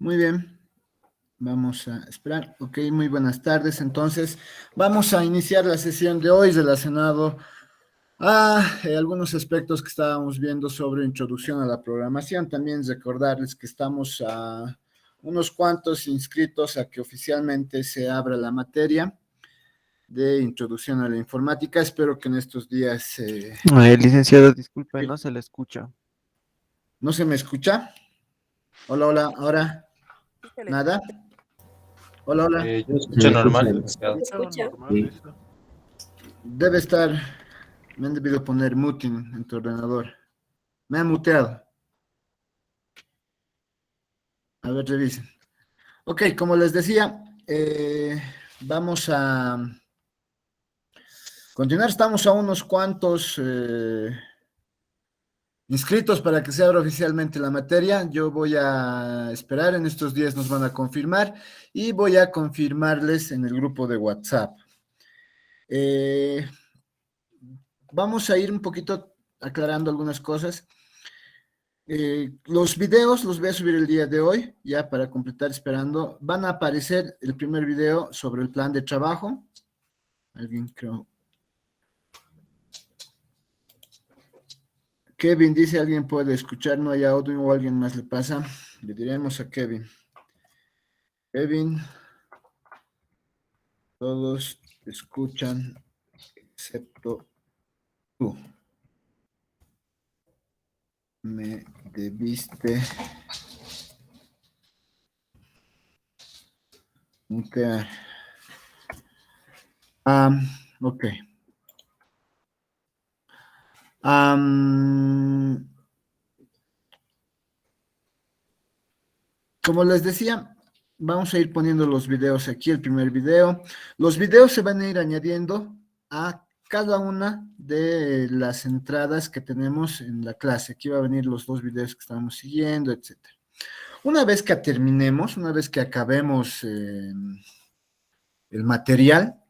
Muy bien, vamos a esperar. Ok, muy buenas tardes. Entonces, vamos a iniciar la sesión de hoy relacionado a algunos aspectos que estábamos viendo sobre introducción a la programación. También recordarles que estamos a unos cuantos inscritos a que oficialmente se abra la materia de introducción a la informática. Espero que en estos días... Licenciado, disculpe, no se le escucha. ¿No se me escucha? Hola, hola, ahora, Sí se le nada. escucha. Hola, hola. Yo escucho normal, licenciado. ¿Me escucha? Debe estar, me han debido poner muting en tu ordenador. Me han muteado. A ver, revisen. Ok, como les decía, vamos a continuar. Estamos a unos cuantos inscritos para que se abra oficialmente la materia. Yo voy a esperar, en estos días nos van a confirmar y voy a confirmarles en el grupo de WhatsApp. Vamos a ir un poquito aclarando algunas cosas. Los videos los voy a subir el día de hoy, ya para completar esperando. Van a aparecer el primer video sobre el plan de trabajo. Alguien creo. Kevin dice, ¿alguien puede escuchar? No hay audio o alguien más le pasa. Le diremos a Kevin. Kevin, todos escuchan excepto tú. Me debiste mutear. Ok. Como les decía, vamos a ir poniendo los videos aquí, el primer video. Los videos se van a ir añadiendo a cada una de las entradas que tenemos en la clase. Aquí va a venir los dos videos que estamos siguiendo, etc. Una vez que terminemos, una vez que acabemos el material,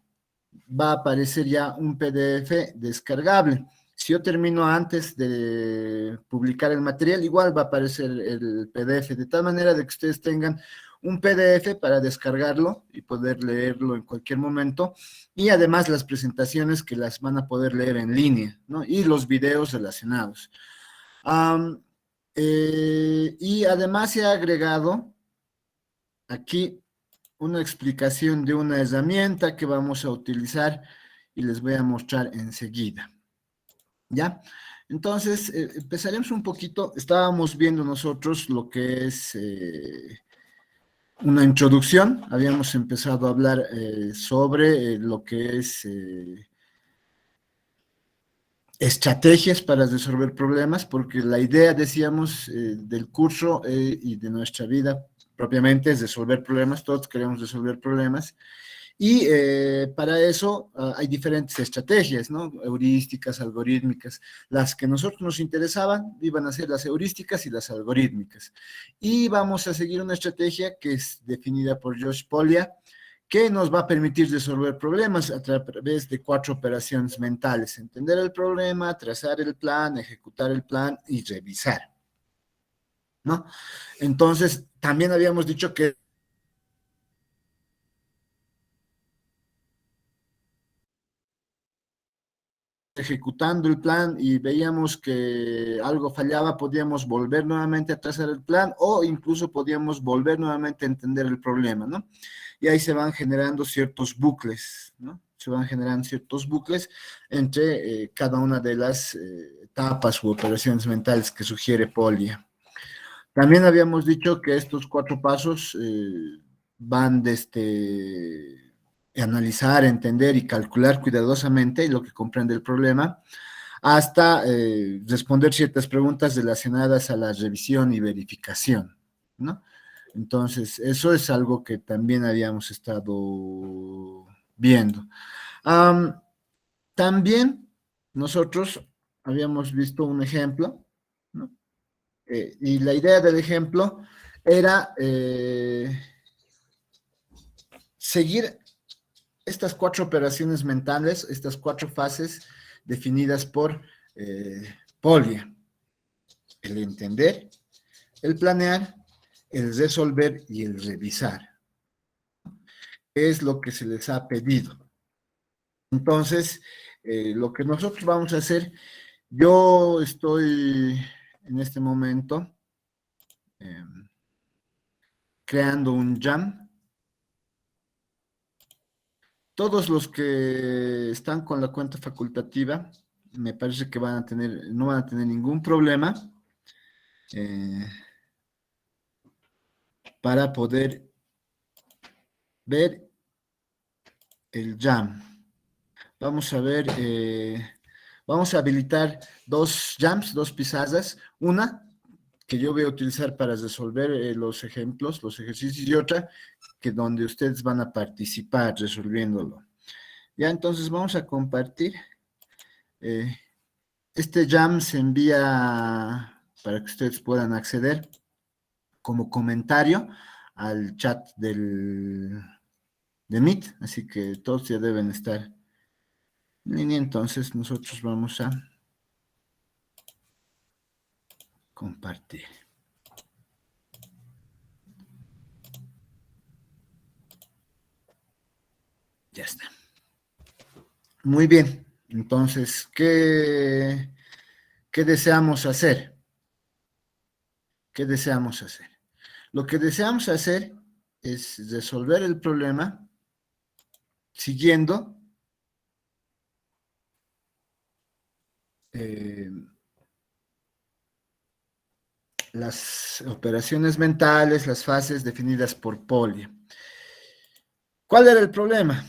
va a aparecer ya un PDF descargable. Si yo termino antes de publicar el material, igual va a aparecer el PDF, de tal manera de que ustedes tengan un PDF para descargarlo y poder leerlo en cualquier momento, y además las presentaciones que las van a poder leer en línea, ¿no? Y los videos relacionados. Y además se ha agregado aquí una explicación de una herramienta que vamos a utilizar y les voy a mostrar enseguida. ¿Ya? Entonces, empezaremos un poquito. Estábamos viendo nosotros lo que es una introducción. Habíamos empezado a hablar sobre lo que es estrategias para resolver problemas, porque la idea, decíamos, del curso y de nuestra vida propiamente es resolver problemas. Todos queremos resolver problemas. Y para eso hay diferentes estrategias, ¿no? Heurísticas, algorítmicas. Las que a nosotros nos interesaban iban a ser las heurísticas y las algorítmicas. Y vamos a seguir una estrategia que es definida por Josh Polya, que nos va a permitir resolver problemas a través de 4 operaciones mentales: entender el problema, trazar el plan, ejecutar el plan y revisar, ¿no? Entonces, también habíamos dicho que ejecutando el plan y veíamos que algo fallaba, podíamos volver nuevamente a trazar el plan o incluso podíamos volver nuevamente a entender el problema, ¿no? Y ahí se van generando ciertos bucles, ¿no? Se van generando ciertos bucles entre cada una de las etapas u operaciones mentales que sugiere Polya. También habíamos dicho que estos 4 pasos van desde analizar, entender y calcular cuidadosamente lo que comprende el problema, hasta responder ciertas preguntas relacionadas a la revisión y verificación, ¿no? Entonces, eso es algo que también habíamos estado viendo. También nosotros habíamos visto un ejemplo, ¿no? Y la idea del ejemplo era seguir estas 4 operaciones mentales, estas 4 fases definidas por Polya: el entender, el planear, el resolver y el revisar. Es lo que se les ha pedido. Entonces, lo que nosotros vamos a hacer, yo estoy en este momento creando un jam. Todos los que están con la cuenta facultativa, me parece que no van a tener ningún problema eh, para poder ver el jam. Vamos a ver, vamos a habilitar dos jams, dos pizarras. Una que yo voy a utilizar para resolver los ejemplos, los ejercicios, y otra que donde ustedes van a participar resolviéndolo. Ya, entonces vamos a compartir. Eh, este jam se envía para que ustedes puedan acceder como comentario al chat de Meet, así que todos ya deben estar en línea. Entonces nosotros vamos a compartir. Ya está. Muy bien. Entonces, ¿qué deseamos hacer? ¿Qué deseamos hacer? Lo que deseamos hacer es resolver el problema siguiendo las operaciones mentales, las fases definidas por Polya. ¿Cuál era el problema?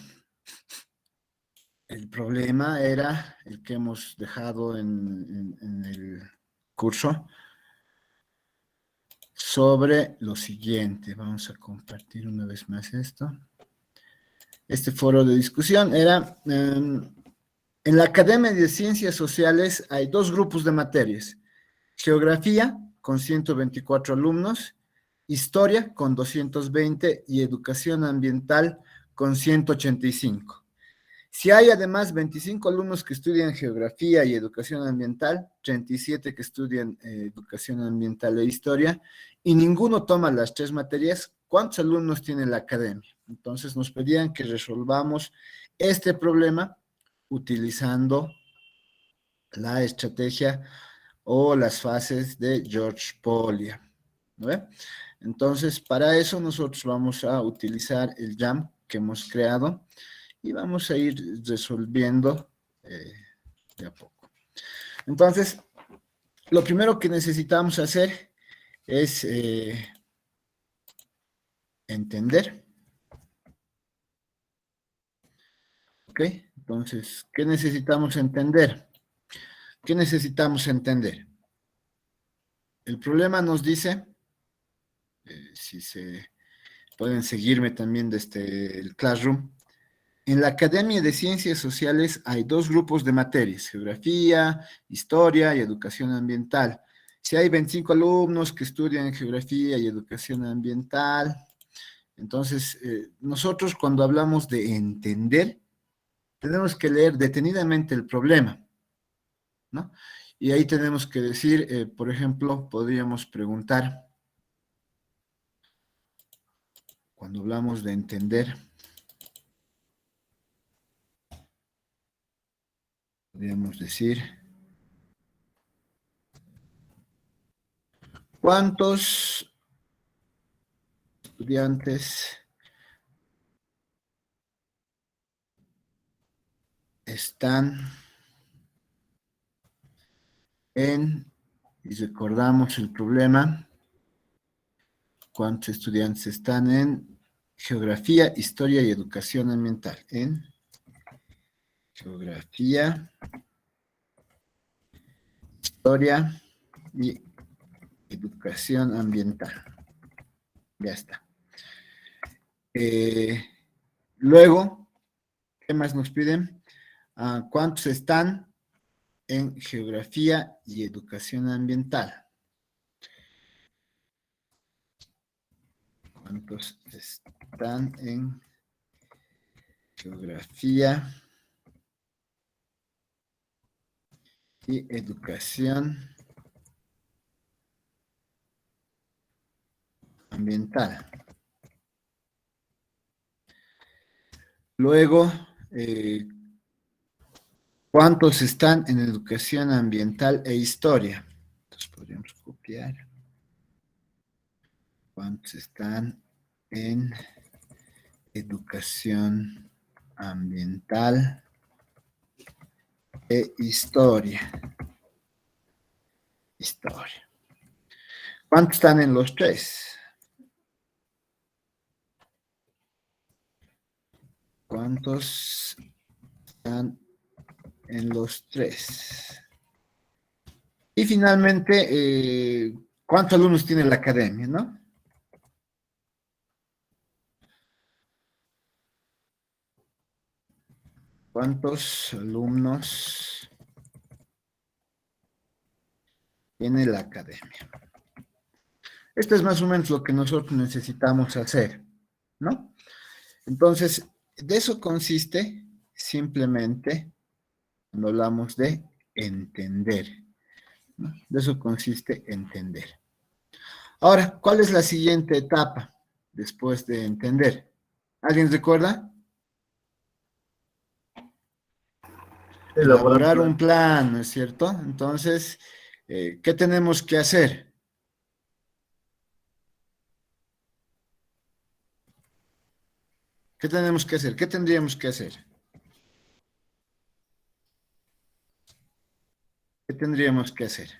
El problema era el que hemos dejado en el curso sobre lo siguiente. Vamos a compartir una vez más esto. Este foro de discusión era, en la Academia de Ciencias Sociales hay dos grupos de materias. Geografía, con 124 alumnos, Historia, con 220, y Educación Ambiental, con 185. Si hay además 25 alumnos que estudian Geografía y Educación Ambiental, 37 que estudian Educación Ambiental e Historia, y ninguno toma las tres materias, ¿cuántos alumnos tiene la academia? Entonces nos pedían que resolvamos este problema utilizando la estrategia o las fases de George Polya, ¿no ve? Entonces, para eso nosotros vamos a utilizar el jam que hemos creado y vamos a ir resolviendo de a poco. Entonces, lo primero que necesitamos hacer es entender. ¿Ok? Entonces, ¿qué necesitamos entender? ¿Qué necesitamos entender? El problema nos dice, si se pueden seguirme también desde el Classroom, en la Academia de Ciencias Sociales hay dos grupos de materias, Geografía, Historia y Educación Ambiental. Si hay 25 alumnos que estudian Geografía y Educación Ambiental, entonces nosotros cuando hablamos de entender, tenemos que leer detenidamente el problema, ¿no? Y ahí tenemos que decir, por ejemplo, podríamos preguntar, cuando hablamos de entender, podríamos decir, ¿cuántos estudiantes están y recordamos el problema, cuántos estudiantes están en Geografía, Historia y Educación Ambiental? En Geografía, Historia y Educación Ambiental. Ya está. Luego, ¿qué más nos piden? ¿Cuántos están en Geografía y Educación Ambiental? ¿Cuántos están en Geografía y Educación ambiental. Luego, ¿cuántos están en educación ambiental e historia? Entonces podríamos copiar. ¿Cuántos están en educación ambiental e historia? Historia. ¿Cuántos están en los tres? ¿Cuántos están en los tres? Y finalmente, ¿cuántos alumnos tiene la academia, no? ¿Cuántos alumnos tiene la academia? Esto es más o menos lo que nosotros necesitamos hacer, ¿no? Entonces, de eso consiste simplemente cuando hablamos de entender, ¿no? De eso consiste entender. Ahora, ¿cuál es la siguiente etapa después de entender? ¿Alguien recuerda? Elaborar un plan, ¿no es cierto? Entonces, ¿qué tenemos que hacer? ¿Qué tenemos que hacer? ¿Qué tendríamos que hacer? ¿Qué tendríamos que hacer?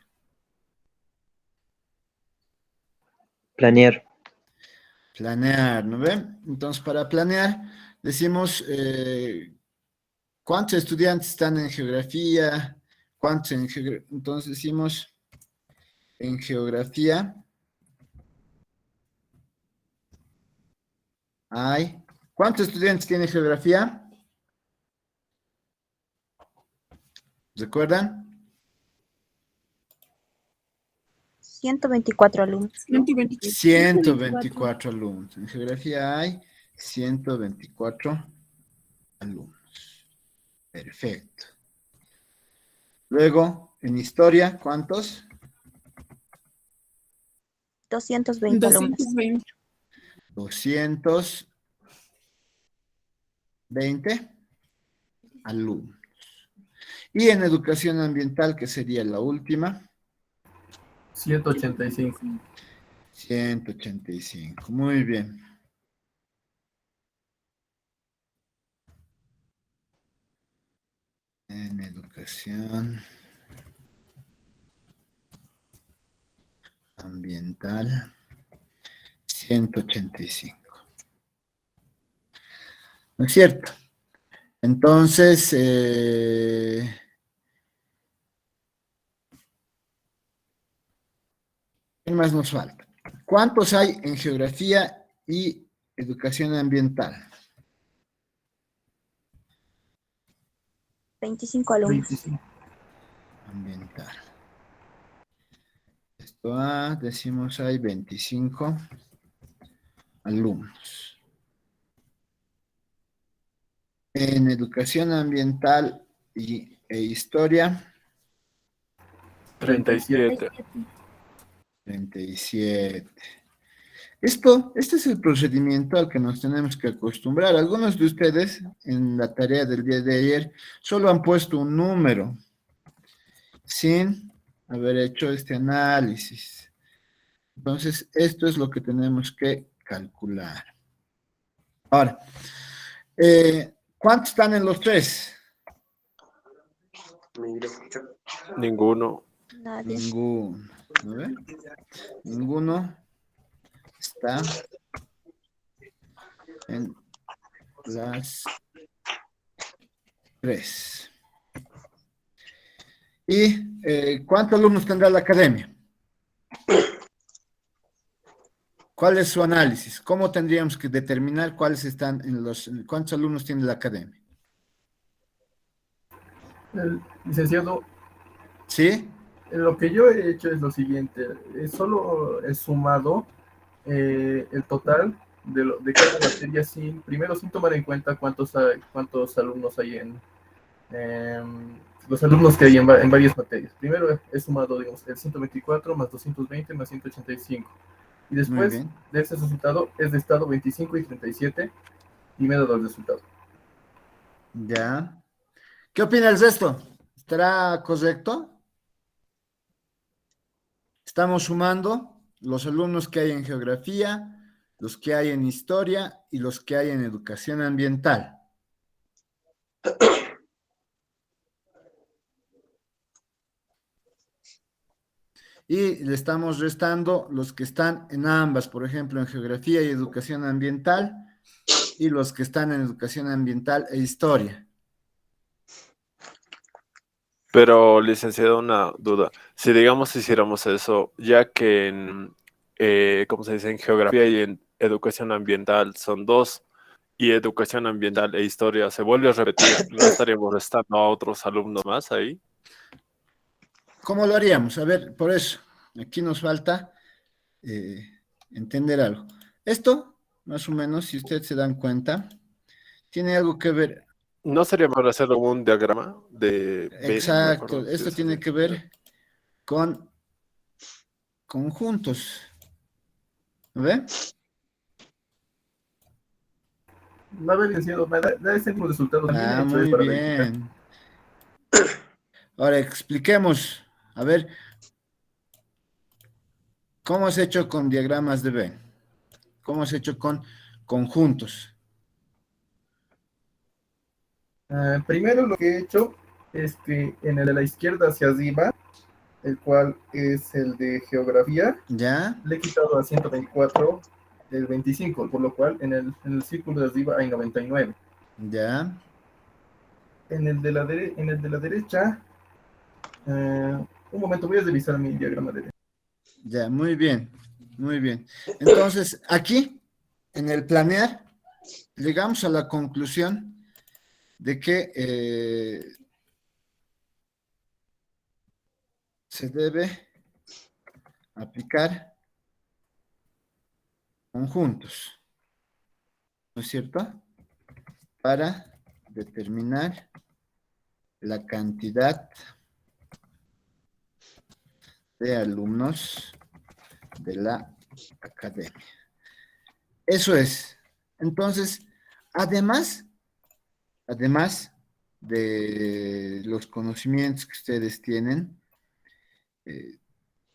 Planear. Planear, ¿no ven? Entonces, para planear, decimos, ¿cuántos estudiantes están en geografía? ¿Cuántos en geografía? Entonces decimos, en geografía hay... ¿Cuántos estudiantes tiene geografía? ¿Recuerdan? 124 alumnos. 124 alumnos. En geografía hay 124 alumnos. Perfecto. Luego, en historia, ¿cuántos? 220 alumnos. 220 alumnos. Y en educación ambiental, que sería la última, 185. 185. Muy bien. En educación ambiental, 185. ¿No es cierto? Entonces, ¿qué más nos falta? ¿Cuántos hay en geografía y educación ambiental? 25 alumnos. 25. Ambiental. Esto decimos hay 25 alumnos. En educación ambiental e historia, 37. 37. Este es el procedimiento al que nos tenemos que acostumbrar. Algunos de ustedes en la tarea del día de ayer solo han puesto un número sin haber hecho este análisis. Entonces, esto es lo que tenemos que calcular. Ahora, ¿cuántos están en los tres? Ninguno. Nadie. Ninguno. ¿No ven? Ninguno está en las tres. ¿Y cuántos alumnos tendrá la academia? ¿Cuál es su análisis? ¿Cómo tendríamos que determinar cuáles están en cuántos alumnos tiene la academia? Licenciado, ¿Sí? lo que yo he hecho es lo siguiente. Solo he sumado el total de cada materia primero sin tomar en cuenta cuántos alumnos hay los alumnos que hay en varias materias. Primero he sumado, digamos, el 124 más 220 más 185. Y Muy después bien. de ese resultado es de estado 25 y 37 y me da el resultado. Ya. ¿Qué opinas de esto? ¿Estará correcto? Estamos sumando los alumnos que hay en geografía, los que hay en historia y los que hay en educación ambiental. Y le estamos restando los que están en ambas, por ejemplo, en geografía y educación ambiental, y los que están en educación ambiental e historia. Pero, licenciado, una duda. Si digamos hiciéramos eso, ya que en, ¿cómo se dice? En geografía y en educación ambiental son dos, y educación ambiental e historia se vuelve a repetir, ¿no estaríamos restando a otros alumnos más ahí? ¿Cómo lo haríamos? A ver, por eso, aquí nos falta eh, entender algo. Esto, más o menos, si ustedes se dan cuenta, tiene algo que ver, ¿No sería mejor hacerlo como un diagrama de Venn? No me exacto, acuerdo si esto es tiene así. que ver con conjuntos, ¿no ve? A ver, licenciado, da ese mismo resultado. También he Ah, hecho es muy para verificar. bien. Ahora expliquemos, a ver, ¿cómo has hecho con diagramas de Venn? ¿Cómo has hecho con conjuntos? Primero lo que he hecho es que en el de la izquierda hacia arriba, el cual es el de geografía, ¿Ya? le he quitado a 124 el 25, por lo cual en el círculo de arriba hay 99. ¿Ya? En el de la derecha, un momento, voy a revisar mi diagrama de... Ya, muy bien, muy bien. Entonces, aquí, en el planear, llegamos a la conclusión de que se debe aplicar conjuntos, ¿no es cierto? Para determinar la cantidad de alumnos de la academia. Eso es. Entonces, además de los conocimientos que ustedes tienen, eh,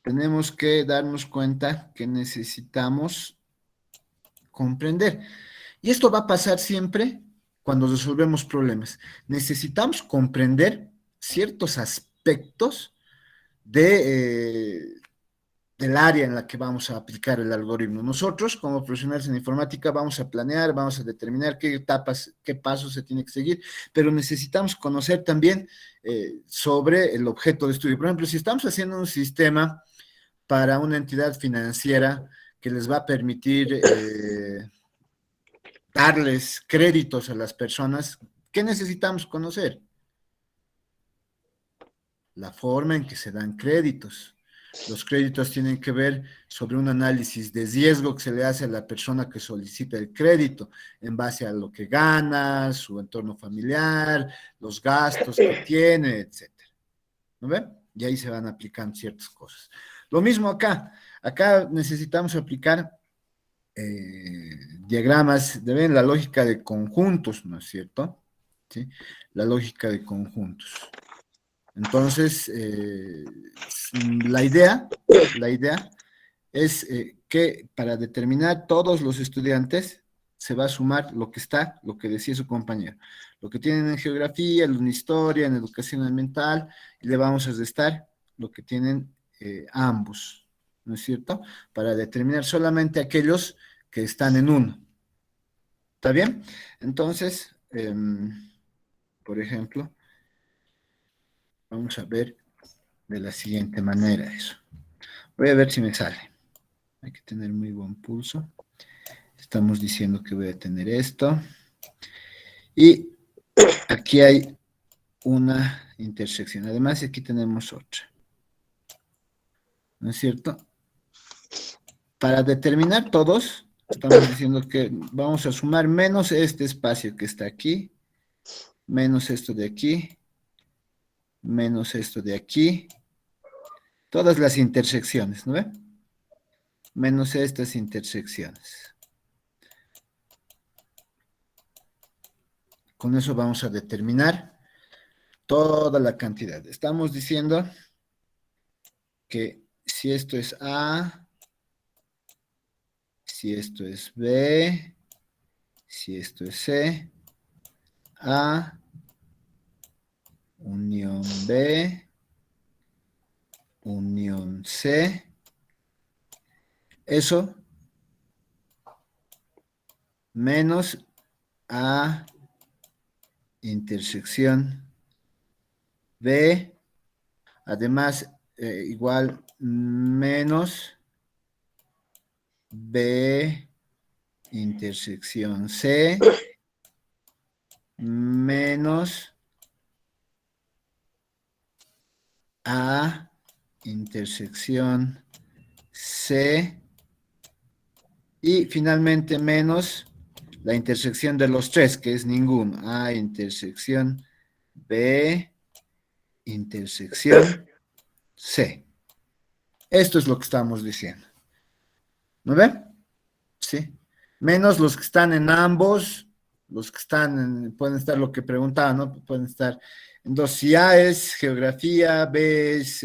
tenemos que darnos cuenta que necesitamos comprender. Y esto va a pasar siempre cuando resolvemos problemas. Necesitamos comprender ciertos aspectos de, del área en la que vamos a aplicar el algoritmo. Nosotros, como profesionales en informática, vamos a planear, vamos a determinar qué etapas, qué pasos se tiene que seguir, pero necesitamos conocer también sobre el objeto de estudio. Por ejemplo, si estamos haciendo un sistema para una entidad financiera que les va a permitir darles créditos a las personas, ¿qué necesitamos conocer? La forma en que se dan créditos. Los créditos tienen que ver sobre un análisis de riesgo que se le hace a la persona que solicita el crédito en base a lo que gana, su entorno familiar, los gastos que tiene, etcétera. ¿No ve? Y ahí se van aplicando ciertas cosas. Lo mismo acá. Acá necesitamos aplicar diagramas, deben la lógica de conjuntos, ¿no es cierto? ¿Sí? La lógica de conjuntos. Entonces, la idea es que para determinar todos los estudiantes se va a sumar lo que está, lo que decía su compañero, lo que tienen en geografía, en historia, en educación ambiental, y le vamos a restar lo que tienen ambos, ¿no es cierto? Para determinar solamente aquellos que están en uno. ¿Está bien? Entonces, por ejemplo, vamos a ver de la siguiente manera eso. Voy a ver si me sale. Hay que tener muy buen pulso. Estamos diciendo que voy a tener esto. Y aquí hay una intersección. Además, aquí tenemos otra. ¿No es cierto? Para determinar todos, estamos diciendo que vamos a sumar menos este espacio que está aquí, menos esto de aquí, menos esto de aquí, todas las intersecciones, ¿no ve? menos estas intersecciones. Con eso vamos a determinar toda la cantidad. Estamos diciendo que si esto es A, si esto es B, si esto es C, A, unión B, unión C, eso menos A intersección B, además igual menos B intersección C menos A intersección C y finalmente menos la intersección de los tres, que es ninguno. A intersección B intersección C. Esto es lo que estamos diciendo. ¿No ven? Sí. Menos los que están en ambos, los que están en, pueden estar lo que preguntaba, ¿no? Pueden estar en dos. Si A es geografía, B es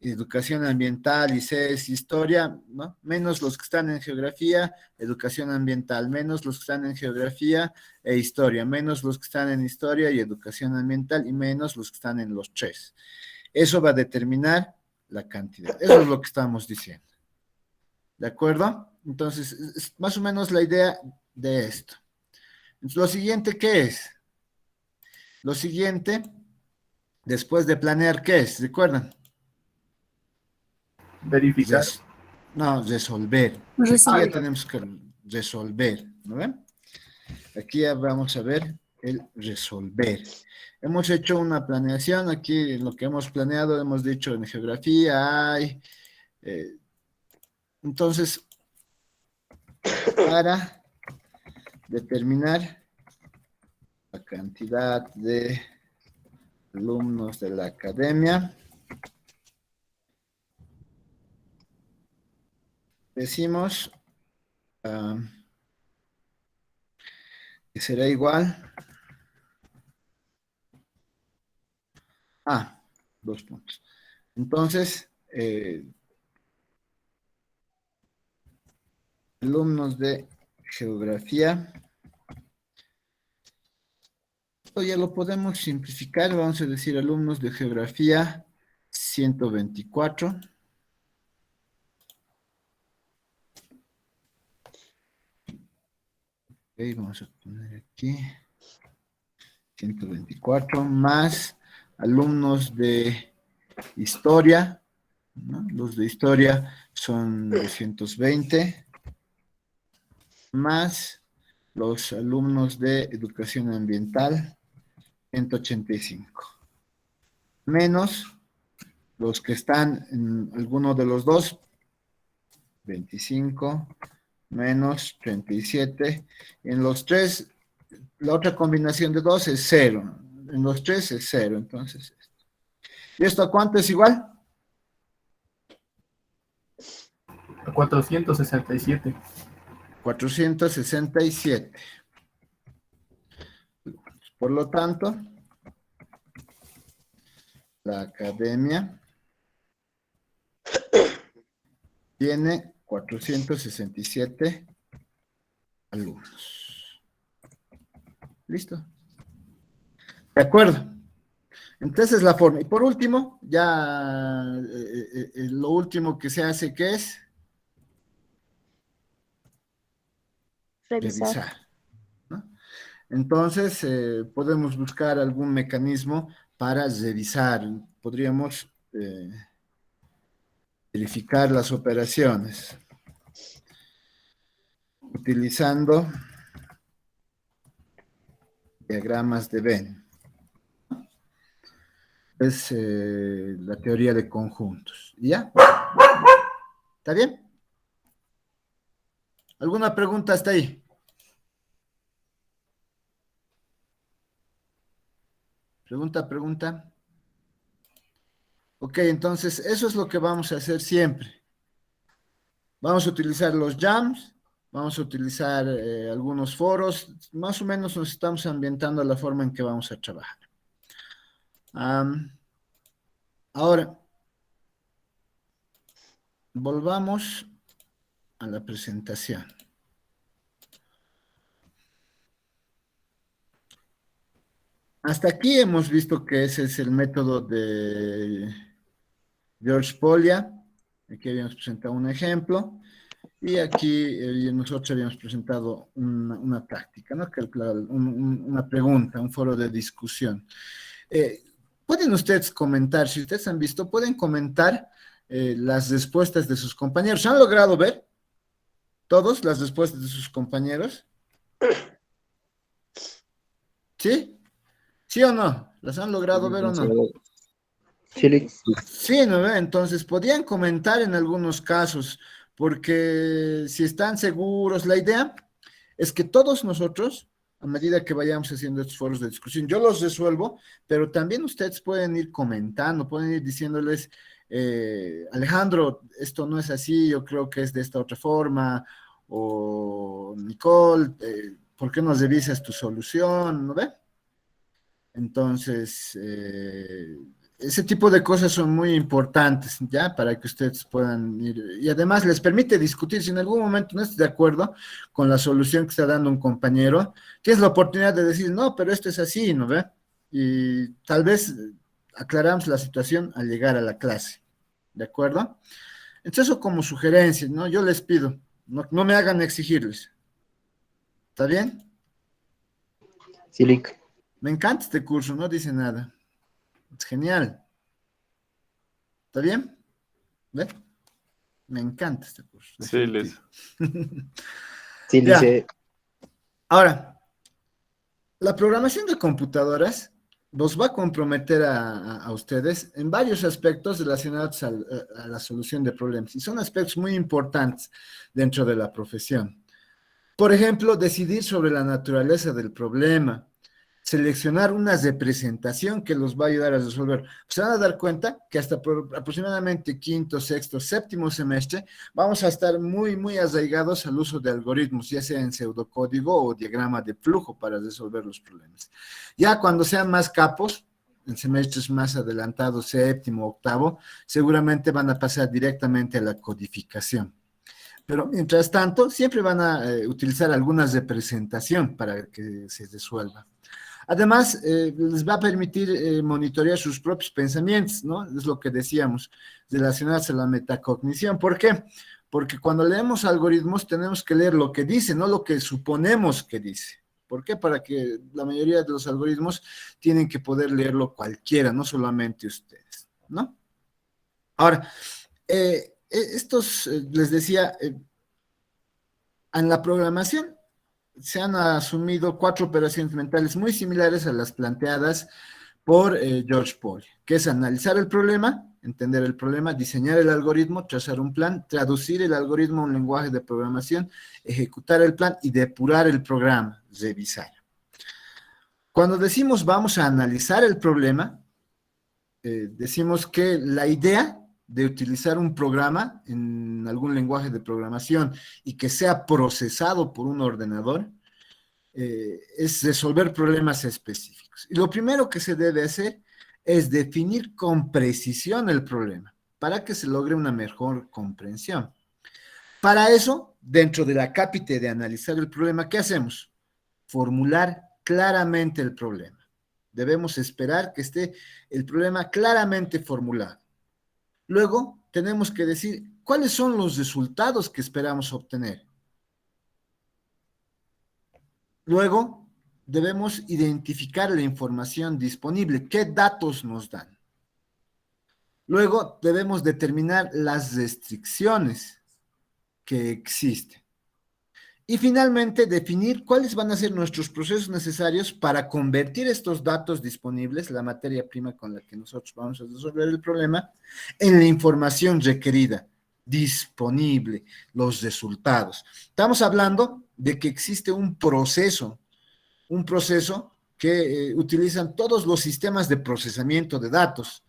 educación ambiental y C es historia, ¿no? Menos los que están en geografía, educación ambiental, menos los que están en geografía e historia, menos los que están en historia y educación ambiental y menos los que están en los tres. Eso va a determinar la cantidad. Eso es lo que estamos diciendo. ¿De acuerdo? Entonces, es más o menos la idea de esto. Entonces, lo siguiente, ¿qué es? Lo siguiente, después de planear, ¿qué es? ¿Recuerdan? Verificar. No, resolver. Aquí ya tenemos que resolver, ¿no ven? Aquí ya vamos a ver el resolver. Hemos hecho una planeación, aquí lo que hemos planeado, hemos dicho en geografía hay... entonces, para determinar la cantidad de alumnos de la academia, decimos que será igual a 2 puntos. Entonces, alumnos de geografía, esto ya lo podemos simplificar, vamos a decir alumnos de geografía 124. Ok, vamos a poner aquí 124 más alumnos de historia, ¿no? Los de historia son 220 más los alumnos de educación ambiental 185 menos los que están en alguno de los dos 25 menos 37. En los tres, la otra combinación de dos es 0. En los tres es 0. Entonces, ¿y esto a cuánto es igual? A 467. 467. Por lo tanto, la academia tiene 467 alumnos. ¿Listo? De acuerdo. Entonces la forma. Y por último, ya lo último que se hace, ¿qué es? Revisar. ¿No? Entonces, podemos buscar algún mecanismo para revisar. Podríamos verificar las operaciones utilizando diagramas de Venn. Es la teoría de conjuntos. ¿Ya? ¿Está bien? ¿Alguna pregunta hasta ahí? Pregunta. Ok, entonces eso es lo que vamos a hacer siempre. Vamos a utilizar los jams, vamos a utilizar algunos foros, más o menos nos estamos ambientando a la forma en que vamos a trabajar. Ahora, volvamos a la presentación. Hasta aquí hemos visto que ese es el método de George Polya. Aquí habíamos presentado un ejemplo. Y aquí nosotros habíamos presentado una táctica, ¿no? Una pregunta, un foro de discusión. Pueden ustedes comentar, si ustedes han visto, pueden comentar las respuestas de sus compañeros. ¿Han logrado ver todos las respuestas de sus compañeros? ¿Sí? ¿Sí o no? ¿Las han logrado ver o no? Sí, ¿no ve? Entonces, podían comentar en algunos casos, porque si están seguros, la idea es que todos nosotros, a medida que vayamos haciendo estos foros de discusión, yo los resuelvo, pero también ustedes pueden ir comentando, pueden ir diciéndoles, Alejandro, esto no es así, yo creo que es de esta otra forma, o Nicole, ¿por qué no revisas tu solución? ¿No ve? Entonces, ese tipo de cosas son muy importantes, ¿ya? Para que ustedes puedan ir, y además les permite discutir, si en algún momento no estás de acuerdo con la solución que está dando un compañero, tienes la oportunidad de decir, no, pero esto es así, ¿no ve? Y tal vez aclaramos la situación al llegar a la clase, ¿de acuerdo? Entonces eso como sugerencia, ¿no? Yo les pido, no me hagan exigirles, ¿está bien? Sí, Lick. Me encanta este curso, no dice nada. Es genial. ¿Está bien? ¿Ve? Me encanta este curso. Sí, Liz. Sí, Ya. dice. Ahora, la programación de computadoras los va a comprometer a ustedes en varios aspectos relacionados a la solución de problemas. Y son aspectos muy importantes dentro de la profesión. Por ejemplo, decidir sobre la naturaleza del problema, seleccionar una representación que los va a ayudar a resolver. Se van a dar cuenta que hasta aproximadamente quinto, sexto, séptimo semestre vamos a estar muy, muy arraigados al uso de algoritmos, ya sea en pseudocódigo o diagrama de flujo para resolver los problemas. Ya cuando sean más capos, en semestres más adelantados, séptimo, octavo, seguramente van a pasar directamente a la codificación. Pero mientras tanto, siempre van a utilizar alguna representación para que se resuelva. Además, les va a permitir monitorear sus propios pensamientos, ¿no? Es lo que decíamos, relacionados a la metacognición. ¿Por qué? Porque cuando leemos algoritmos tenemos que leer lo que dice, no lo que suponemos que dice. ¿Por qué? Para que la mayoría de los algoritmos tienen que poder leerlo cualquiera, no solamente ustedes, ¿no? Ahora, les decía, en la programación se han asumido 4 operaciones mentales muy similares a las planteadas por George Polya, que es analizar el problema, entender el problema, diseñar el algoritmo, trazar un plan, traducir el algoritmo a un lenguaje de programación, ejecutar el plan y depurar el programa, revisar. Cuando decimos vamos a analizar el problema, decimos que la idea de utilizar un programa en algún lenguaje de programación y que sea procesado por un ordenador, es resolver problemas específicos. Y lo primero que se debe hacer es definir con precisión el problema para que se logre una mejor comprensión. Para eso, dentro de la cápite de analizar el problema, ¿qué hacemos? Formular claramente el problema. Debemos esperar que esté el problema claramente formulado. Luego, tenemos que decir cuáles son los resultados que esperamos obtener. Luego, debemos identificar la información disponible, qué datos nos dan. Luego, debemos determinar las restricciones que existen. Y finalmente, definir cuáles van a ser nuestros procesos necesarios para convertir estos datos disponibles, la materia prima con la que nosotros vamos a resolver el problema, en la información requerida, disponible, los resultados. Estamos hablando de que existe un proceso que utilizan todos los sistemas de procesamiento de datos.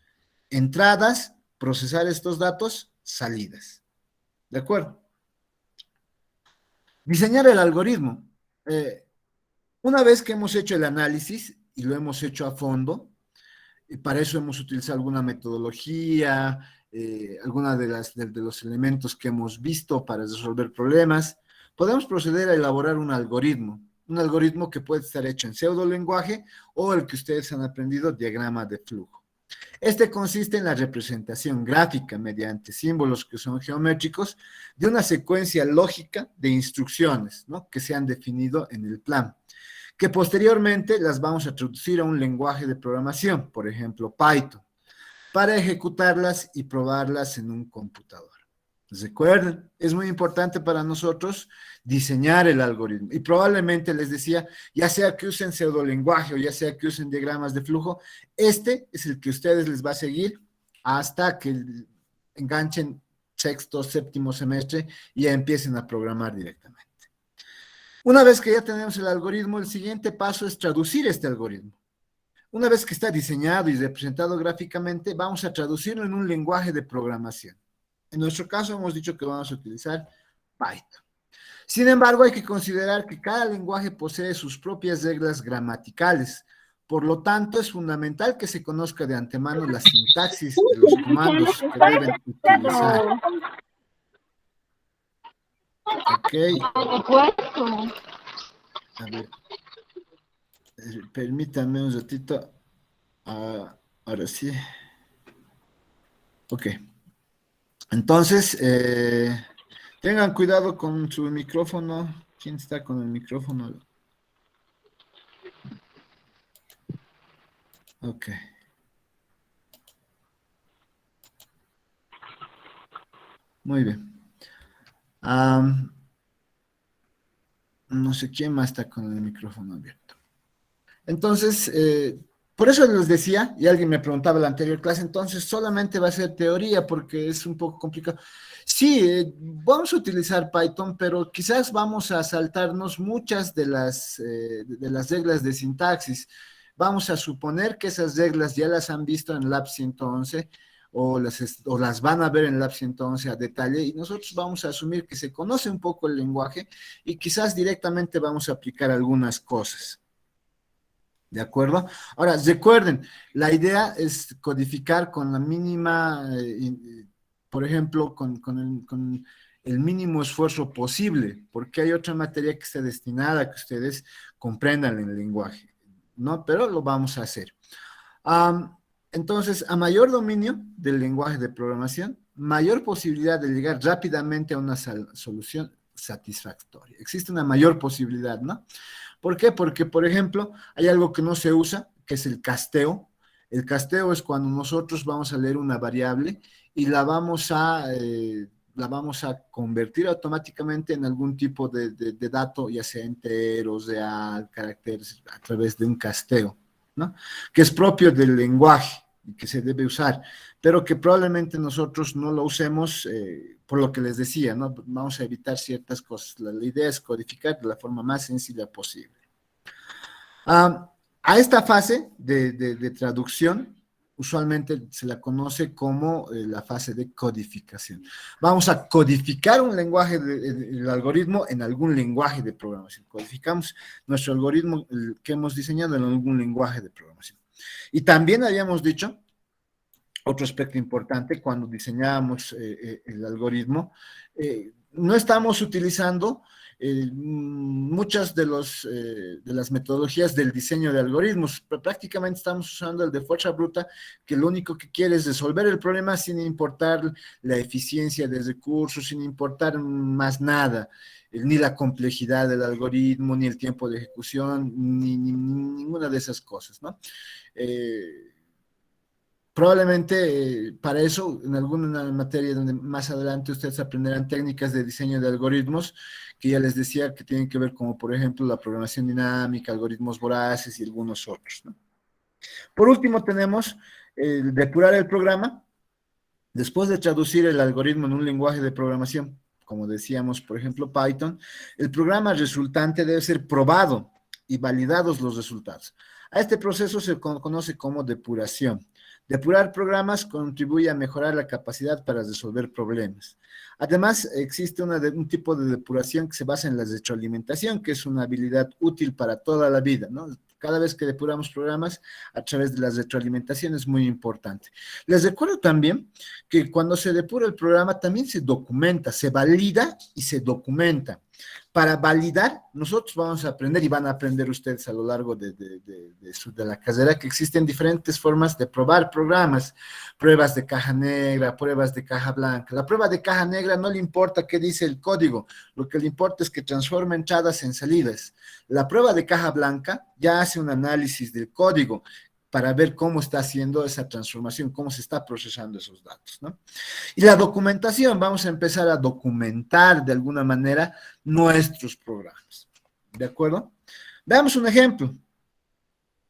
Entradas, procesar estos datos, salidas. ¿De acuerdo? Diseñar el algoritmo. Una vez que hemos hecho el análisis y lo hemos hecho a fondo, y para eso hemos utilizado alguna metodología, alguna de los elementos que hemos visto para resolver problemas, podemos proceder a elaborar un algoritmo que puede estar hecho en pseudolenguaje o el que ustedes han aprendido, diagrama de flujo. Este consiste en la representación gráfica mediante símbolos que son geométricos de una secuencia lógica de instrucciones, ¿no?, que se han definido en el plan, que posteriormente las vamos a traducir a un lenguaje de programación, por ejemplo Python, para ejecutarlas y probarlas en un computador. Recuerden, es muy importante para nosotros diseñar el algoritmo y probablemente les decía, ya sea que usen pseudolenguaje o ya sea que usen diagramas de flujo, este es el que ustedes les va a seguir hasta que enganchen sexto, séptimo semestre y ya empiecen a programar directamente. Una vez que ya tenemos el algoritmo, el siguiente paso es traducir este algoritmo. Una vez que está diseñado y representado gráficamente, vamos a traducirlo en un lenguaje de programación. En nuestro caso hemos dicho que vamos a utilizar Python. Sin embargo, hay que considerar que cada lenguaje posee sus propias reglas gramaticales. Por lo tanto, es fundamental que se conozca de antemano la sintaxis de los comandos que deben utilizar. Ok. A ver. Permítanme un ratito. Ahora sí. Ok. Entonces, tengan cuidado con su micrófono. ¿Quién está con el micrófono? Ok. Muy bien. No sé quién más está con el micrófono abierto. Entonces, por eso les decía, y alguien me preguntaba en la anterior clase, entonces solamente va a ser teoría porque es un poco complicado. Sí, vamos a utilizar Python, pero quizás vamos a saltarnos muchas de las reglas de sintaxis. Vamos a suponer que esas reglas ya las han visto en Lab 111 o las van a ver en Lab 111 a detalle y nosotros vamos a asumir que se conoce un poco el lenguaje y quizás directamente vamos a aplicar algunas cosas. ¿De acuerdo? Ahora, recuerden, la idea es codificar con la mínima, por ejemplo, con el mínimo esfuerzo posible, porque hay otra materia que está destinada a que ustedes comprendan el lenguaje, ¿no? Pero lo vamos a hacer. Entonces, a mayor dominio del lenguaje de programación, mayor posibilidad de llegar rápidamente a una solución satisfactoria. Existe una mayor posibilidad, ¿no? ¿Por qué? Porque, por ejemplo, hay algo que no se usa, que es el casteo. El casteo es cuando nosotros vamos a leer una variable y la vamos a convertir automáticamente en algún tipo de dato, ya sea enteros, real, caracteres, a través de un casteo, ¿no? Que es propio del lenguaje y que se debe usar, pero que probablemente nosotros no lo usemos por lo que les decía, ¿no? Vamos a evitar ciertas cosas. La idea es codificar de la forma más sencilla posible. A esta fase de traducción, usualmente se la conoce como la fase de codificación. Vamos a codificar un lenguaje, el algoritmo en algún lenguaje de programación. Codificamos nuestro algoritmo que hemos diseñado en algún lenguaje de programación. Y también habíamos dicho, otro aspecto importante, cuando diseñábamos el algoritmo, no estamos utilizando muchas de las metodologías del diseño de algoritmos. Prácticamente estamos usando el de fuerza bruta, que lo único que quiere es resolver el problema sin importar la eficiencia de recursos, sin importar más nada, ni la complejidad del algoritmo, ni el tiempo de ejecución, ni ninguna de esas cosas, ¿no? Probablemente para eso, en alguna materia donde más adelante ustedes aprenderán técnicas de diseño de algoritmos, que ya les decía que tienen que ver como, por ejemplo, la programación dinámica, algoritmos voraces y algunos otros, ¿no? Por último, tenemos el depurar el programa. Después de traducir el algoritmo en un lenguaje de programación, como decíamos, por ejemplo, Python, el programa resultante debe ser probado y validados los resultados. A este proceso se conoce como depuración. Depurar programas contribuye a mejorar la capacidad para resolver problemas. Además, existe un tipo de depuración que se basa en la retroalimentación, que es una habilidad útil para toda la vida, ¿no? Cada vez que depuramos programas a través de la retroalimentación es muy importante. Les recuerdo también que cuando se depura el programa también se documenta, se valida y se documenta. Para validar, nosotros vamos a aprender y van a aprender ustedes a lo largo de la carrera que existen diferentes formas de probar programas, pruebas de caja negra, pruebas de caja blanca. La prueba de caja negra no le importa qué dice el código, lo que le importa es que transforma entradas en salidas. La prueba de caja blanca ya hace un análisis del código para ver cómo está haciendo esa transformación, cómo se está procesando esos datos, ¿no? Y la documentación, vamos a empezar a documentar de alguna manera nuestros programas, ¿de acuerdo? Veamos un ejemplo.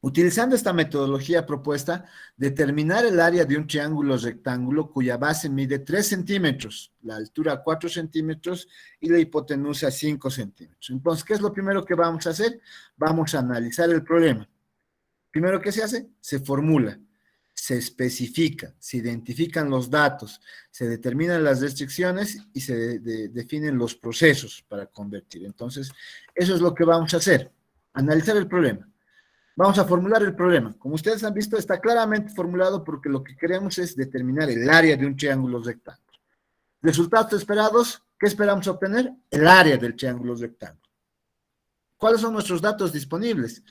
Utilizando esta metodología propuesta, determinar el área de un triángulo rectángulo cuya base mide 3 centímetros, la altura 4 centímetros y la hipotenusa 5 centímetros. Entonces, ¿qué es lo primero que vamos a hacer? Vamos a analizar el problema. Primero, ¿qué se hace? Se formula, se especifica, se identifican los datos, se determinan las restricciones y se definen los procesos para convertir. Entonces, eso es lo que vamos a hacer, analizar el problema. Vamos a formular el problema. Como ustedes han visto, está claramente formulado porque lo que queremos es determinar el área de un triángulo rectángulo. Resultados esperados, ¿qué esperamos obtener? El área del triángulo rectángulo. ¿Cuáles son nuestros datos disponibles?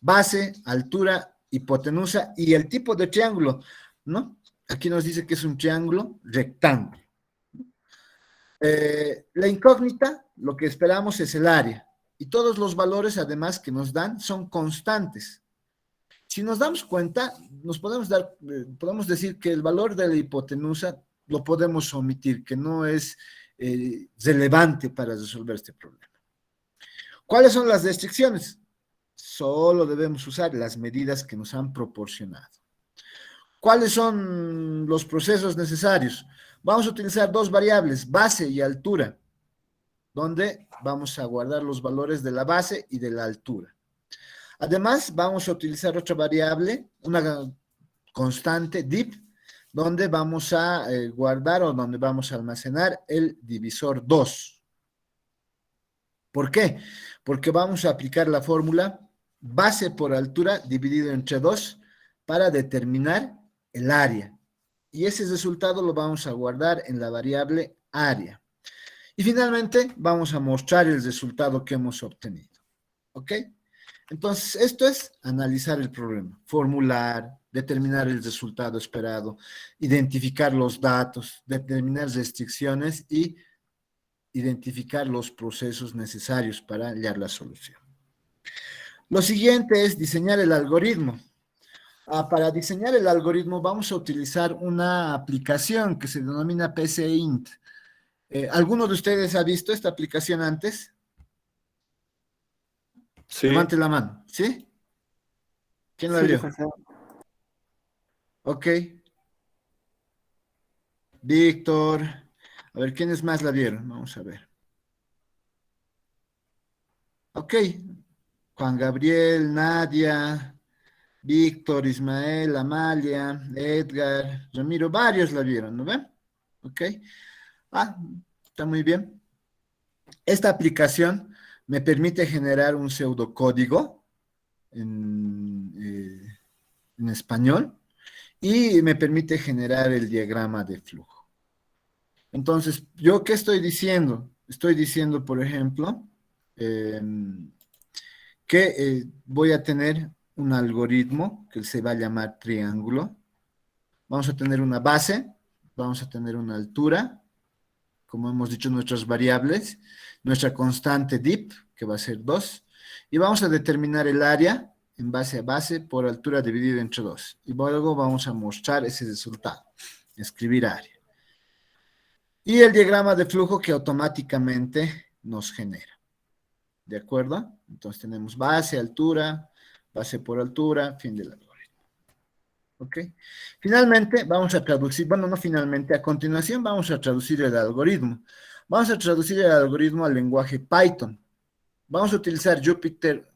Base, altura, hipotenusa y el tipo de triángulo, ¿no? Aquí nos dice que es un triángulo rectángulo. La incógnita, lo que esperamos es el área. Y todos los valores, además, que nos dan son constantes. Si nos damos cuenta, podemos decir que el valor de la hipotenusa lo podemos omitir, que no es relevante para resolver este problema. ¿Cuáles son las restricciones? Solo debemos usar las medidas que nos han proporcionado. ¿Cuáles son los procesos necesarios? Vamos a utilizar dos variables, base y altura, donde vamos a guardar los valores de la base y de la altura. Además, vamos a utilizar otra variable, una constante, div, donde vamos a guardar o donde vamos a almacenar el divisor 2. ¿Por qué? Porque vamos a aplicar la fórmula base por altura dividido entre 2 para determinar el área. Y ese resultado lo vamos a guardar en la variable área. Y finalmente vamos a mostrar el resultado que hemos obtenido. ¿Ok? Entonces, esto es analizar el problema, formular, determinar el resultado esperado, identificar los datos, determinar restricciones y identificar los procesos necesarios para hallar la solución. Lo siguiente es diseñar el algoritmo. Para diseñar el algoritmo vamos a utilizar una aplicación que se denomina PCInt. ¿Alguno de ustedes ha visto esta aplicación antes? Sí. Levante la mano, ¿sí? ¿Quién la Sí, vio? licenciado. Ok. Víctor. A ver, ¿quiénes más la vieron? Vamos a ver. Ok. Juan Gabriel, Nadia, Víctor, Ismael, Amalia, Edgar, Ramiro, varios la vieron, ¿no ven? Ok. Está muy bien. Esta aplicación me permite generar un pseudocódigo en español y me permite generar el diagrama de flujo. Entonces, ¿yo qué estoy diciendo? Estoy diciendo, por ejemplo, que voy a tener un algoritmo que se va a llamar triángulo. Vamos a tener una base, vamos a tener una altura, como hemos dicho, nuestras variables, nuestra constante dip, que va a ser 2, y vamos a determinar el área en base a base por altura dividido entre 2. Y luego vamos a mostrar ese resultado, escribir área. Y el diagrama de flujo que automáticamente nos genera. ¿De acuerdo? Entonces tenemos base, altura, base por altura, fin del algoritmo. ¿Ok? Finalmente, vamos a traducir, bueno, no finalmente, a continuación vamos a traducir el algoritmo. Vamos a traducir el algoritmo al lenguaje Python. Vamos a utilizar Jupyter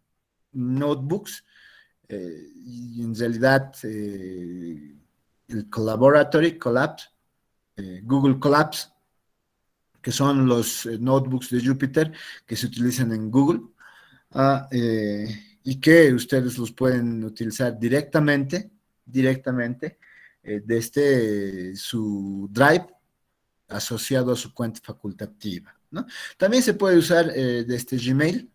Notebooks y en realidad el Collaboratory, Google Colabs, que son los notebooks de Jupyter que se utilizan en Google, y que ustedes los pueden utilizar directamente desde su Drive asociado a su cuenta facultativa, ¿no? También se puede usar desde Gmail,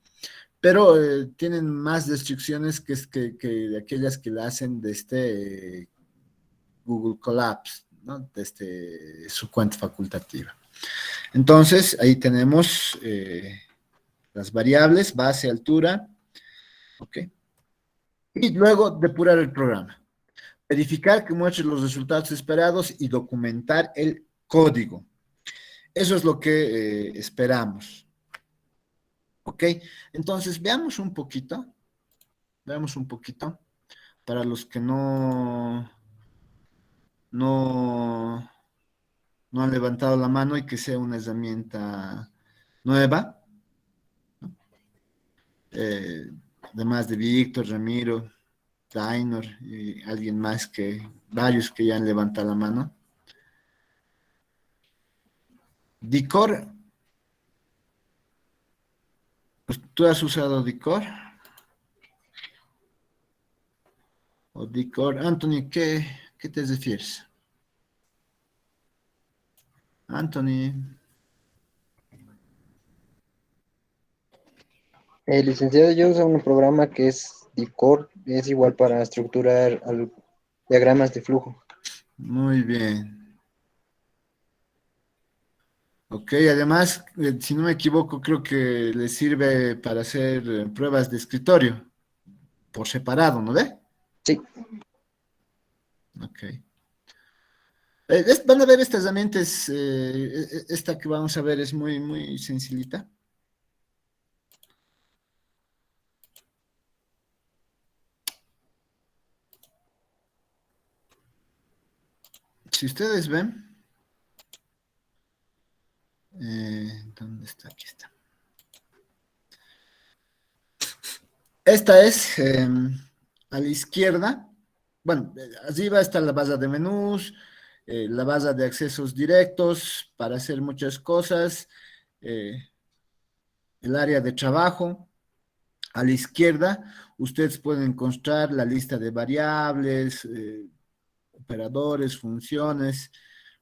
pero tienen más restricciones que aquellas que la hacen desde Google Colabs, ¿no? Desde su cuenta facultativa. Entonces, ahí tenemos las variables, base, altura, ¿ok? Y luego depurar el programa. Verificar que muestre los resultados esperados y documentar el código. Eso es lo que esperamos. ¿Ok? Entonces, veamos un poquito, para los que no han levantado la mano y que sea una herramienta nueva. Además de Víctor, Ramiro, Dainor y alguien más varios que ya han levantado la mano. Dicor. ¿Tú has usado Dicor? O Dicor. Anthony, ¿qué te refieres? Anthony. Licenciado, yo uso un programa que es Dicor, es igual para estructurar diagramas de flujo. Muy bien. Ok, además, si no me equivoco, creo que le sirve para hacer pruebas de escritorio por separado, ¿no ve? Sí. Ok. Van a ver estas herramientas, esta que vamos a ver es muy, muy sencillita. Si ustedes ven, ¿dónde está? Aquí está. Esta es a la izquierda. Bueno, arriba está la barra de menús, la barra de accesos directos para hacer muchas cosas, el área de trabajo. A la izquierda, ustedes pueden encontrar la lista de variables, operadores, funciones.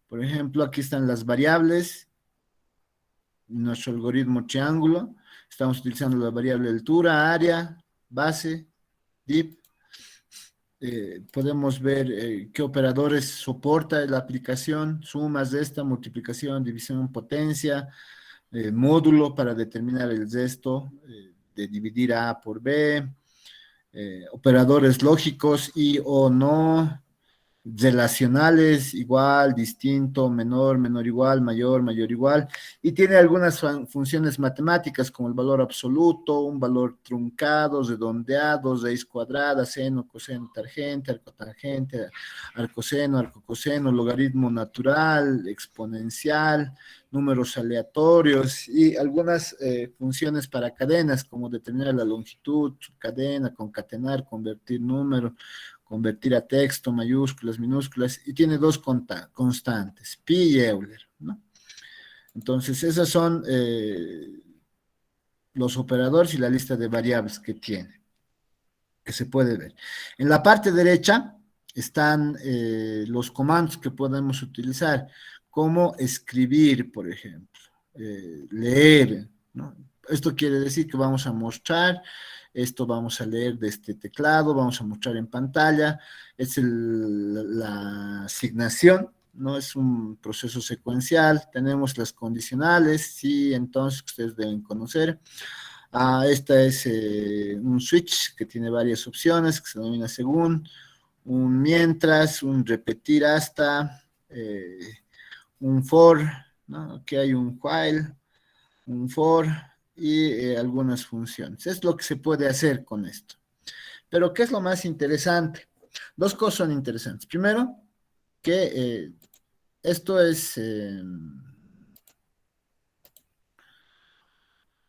Por ejemplo, aquí están las variables, nuestro algoritmo triángulo. Estamos utilizando la variable altura, área, base, div. Podemos ver qué operadores soporta la aplicación, sumas, resta, multiplicación, división, potencia, módulo para determinar el resto, de dividir A por B, operadores lógicos y o no, relacionales, igual, distinto, menor, menor igual, mayor, mayor igual, y tiene algunas funciones matemáticas como el valor absoluto, un valor truncado, redondeado, raíz cuadrada, seno, coseno, tangente, arcotangente, arcoseno, arcocoseno, logaritmo natural, exponencial, números aleatorios y algunas funciones para cadenas como determinar la longitud, cadena, concatenar, convertir número, convertir a texto, mayúsculas, minúsculas, y tiene dos constantes, pi y Euler, ¿no? Entonces, esos son los operadores y la lista de variables que tiene, que se puede ver. En la parte derecha están los comandos que podemos utilizar, como escribir, por ejemplo, leer, ¿no? Esto quiere decir que vamos a mostrar, esto vamos a leer de este teclado, vamos a mostrar en pantalla, es la asignación, ¿no? Es un proceso secuencial, tenemos las condicionales, sí, entonces ustedes deben conocer. Esta es un switch que tiene varias opciones, que se denomina según, un mientras, un repetir hasta, un for, ¿no? Aquí hay un while, un for y algunas funciones. Es lo que se puede hacer con esto. Pero, ¿qué es lo más interesante? Dos cosas son interesantes. Primero, que esto es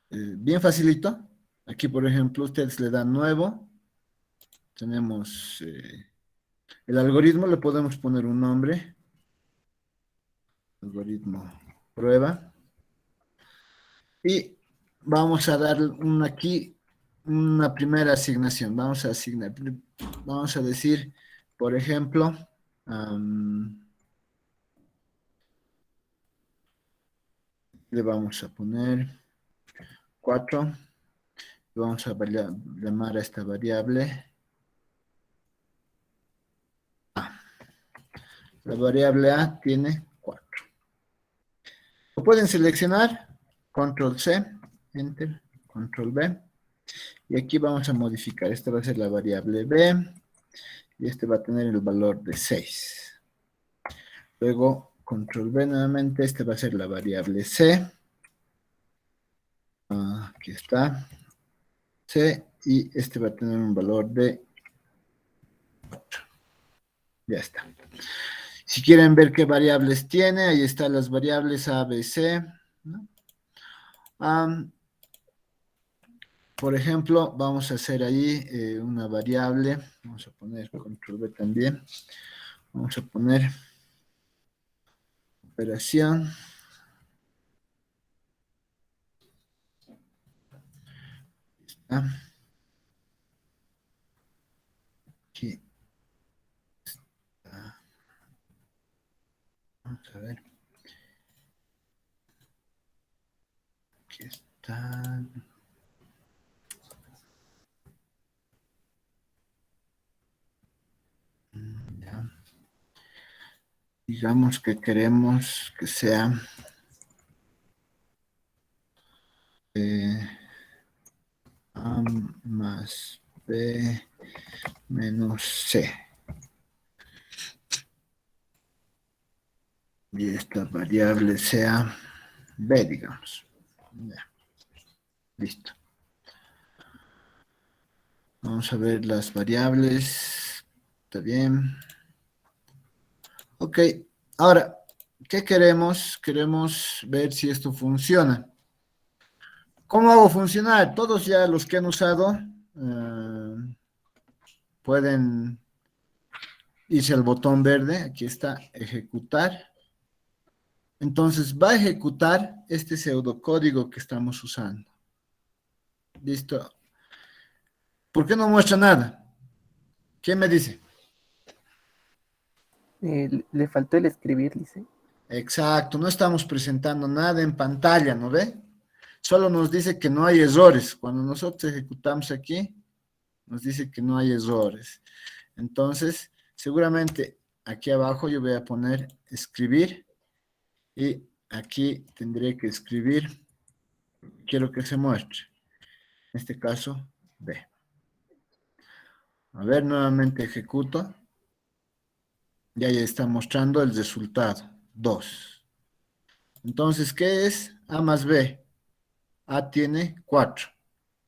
bien facilito. Aquí, por ejemplo, ustedes le dan nuevo. Tenemos El algoritmo le podemos poner un nombre. Algoritmo prueba. Y vamos a dar aquí una primera asignación. Vamos a asignar, vamos a decir, por ejemplo, le vamos a poner 4. Vamos a llamar a esta variable A. La variable A tiene 4. Lo pueden seleccionar, control C, enter, control B. Y aquí vamos a modificar. Esta va a ser la variable B. Y este va a tener el valor de 6. Luego, control B nuevamente. Este va a ser la variable C. Aquí está. C. Y este va a tener un valor de 8. Ya está. Si quieren ver qué variables tiene, ahí están las variables A, B, C, ¿no? Por ejemplo, vamos a hacer ahí una variable. Vamos a poner control B también. Vamos a poner operación. Aquí está. Vamos a ver. Aquí está. Ya. Digamos que queremos que sea A más B menos C. Y esta variable sea B, digamos. Ya. Listo. Vamos a ver las variables. Está bien. Ok. Ahora, ¿qué queremos? Queremos ver si esto funciona. ¿Cómo hago funcionar? Todos ya los que han usado pueden irse al botón verde. Aquí está, ejecutar. Entonces va a ejecutar este pseudocódigo que estamos usando. Listo. ¿Por qué no muestra nada? ¿Quién me dice? Le faltó el escribir, dice. Exacto, no estamos presentando nada en pantalla, ¿no ve? Solo nos dice que no hay errores. Cuando nosotros ejecutamos aquí, nos dice que no hay errores. Entonces, seguramente aquí abajo yo voy a poner escribir y aquí tendré que escribir, quiero que se muestre. En este caso, B. A ver, nuevamente ejecuto. Ya está mostrando el resultado, 2. Entonces, ¿qué es? A más B. A tiene 4,